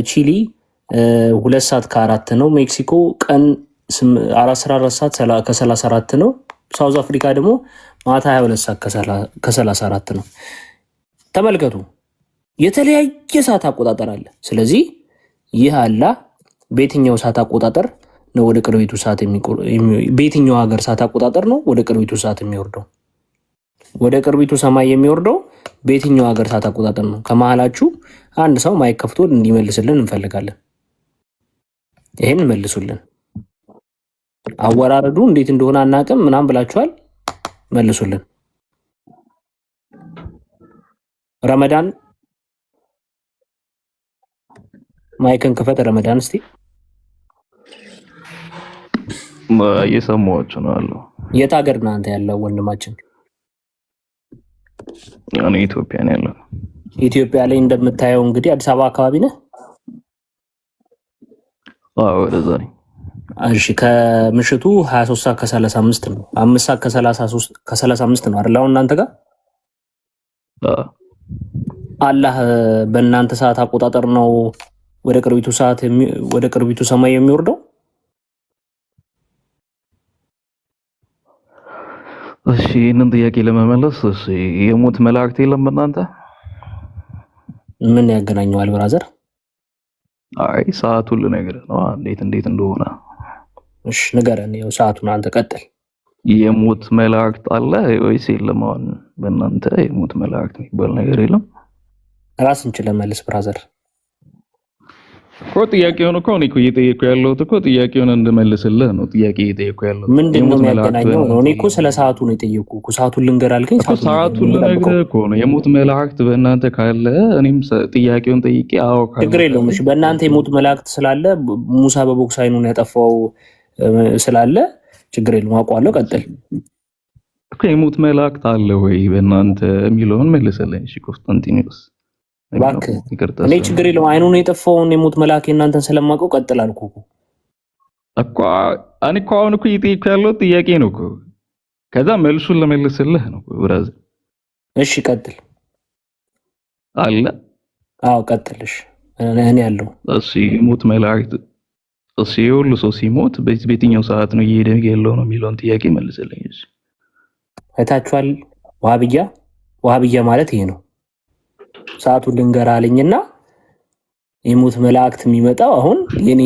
ቺሊ 2 ሰዓት ከ4 ነው። ሜክሲኮ ቀን 14 ሰዓት ከ34 ነው። ሳውዝ አፍሪካ ደግሞ ማታ 22 ሰዓት ከ34 ነው። ተመልከቱ፣ የተለያየ ሰዓት አቆጣጠር አለ። ስለዚህ ይህ አላህ በየትኛው ሰዓት አቆጣጠር ነው ወደ ቅርቢቱ ሰዓት በየትኛው ሀገር ሰዓት አቆጣጠር ነው ወደ ቅርቢቱ ሰዓት የሚወርደው? ወደ ቅርቢቱ ሰማይ የሚወርደው በየትኛው ሀገር ሰዓት አቆጣጠር ነው? ከመሀላችሁ አንድ ሰው ማይክ ከፍቶ እንዲመልስልን እንፈልጋለን። ይሄን መልሱልን። አወራረዱ እንዴት እንደሆነ አናውቅም ምናምን ብላችኋል። መልሱልን። ረመዳን ማይክን ክፈት። ረመዳን እስቲ እየሰማችሁ ነው አለው። የት ሀገር ነው አንተ ያለው ወንድማችን? እኔ ኢትዮጵያ ነው ያለው። ኢትዮጵያ ላይ እንደምታየው እንግዲህ አዲስ አበባ አካባቢ ነህ? አዎ ወደዛ ነኝ። እሺ ከምሽቱ 23 ሰዓት ከ35 ነው። 5 ሰዓት ከ35 ነው አይደል? አሁን እናንተ ጋር አላህ በእናንተ ሰዓት አቆጣጠር ነው ወደ ቅርቢቱ ሰማይ የሚወርደው? እሺ ይህንን ጥያቄ ለመመለስ እሺ የሞት መላእክት የለም በእናንተ? ምን ያገናኘዋል ብራዘር? አይ ሰዓቱን ልነግርህ ነው እንዴት እንደሆነ። እሺ ንገረን። ያው ሰዓቱን አንተ ቀጥል። የሞት መላእክት አለ ወይስ የለም? አሁን በእናንተ የሞት መላእክት የሚባል ነገር የለም? ራስን ችለህ መልስ ብራዘር። እኮ ጥያቄውን እኮ እኔ እኮ እየጠየኩ ያለሁት እኮ ጥያቄውን እንድመልስልህ ነው። ጥያቄ እየጠየኩ ያለሁት ምንድን ነው የሚያገናኘው ነው? እኔ እኮ ስለ ሰዓቱ ነው የጠየኩህ እኮ። ሰዓቱን ልንገር አልከኝ። ሰዓቱን ልነግርህ እኮ ነው። የሞት መላእክት በእናንተ ካለ እኔም ጥያቄውን ጠይቄ አዎ ካለ ችግር የለውም። እሺ በእናንተ የሞት መላእክት ስላለ ሙሳ በቦክስ አይኑን ያጠፋው ስላለ ችግር የለውም። አውቀዋለሁ። ቀጥል እኮ የሞት መላእክት አለ ወይ በእናንተ የሚለውን መልስልኝ። እሺ ኮንስታንቲኖስ እባክህ እኔ ችግር የለውም። አይኑን የጠፋውን የሞት መልአክ እናንተን ስለማውቀው ቀጥል አልኩህ እኮ። እኔ እኮ አሁን እኮ እየጠየኩህ ያለሁት ጥያቄ ነው እኮ። ከዛ መልሱን ለመልስልህ ነው ብራዘር። እሺ ቀጥል። አለ አዎ ቀጥልሽ። እኔ ያለው እሺ የሞት መላእክት እሺ ሁሉ ሰው ሲሞት በየትኛው ሰዓት ነው እየሄደ ያለው ነው የሚለውን ጥያቄ መልስልኝ። እሺ አይታችኋል። ዋሃብያ ማለት ይሄ ነው። ሰዓቱን ልንገር አለኝና የሞት መላእክት የሚመጣው አሁን የኔ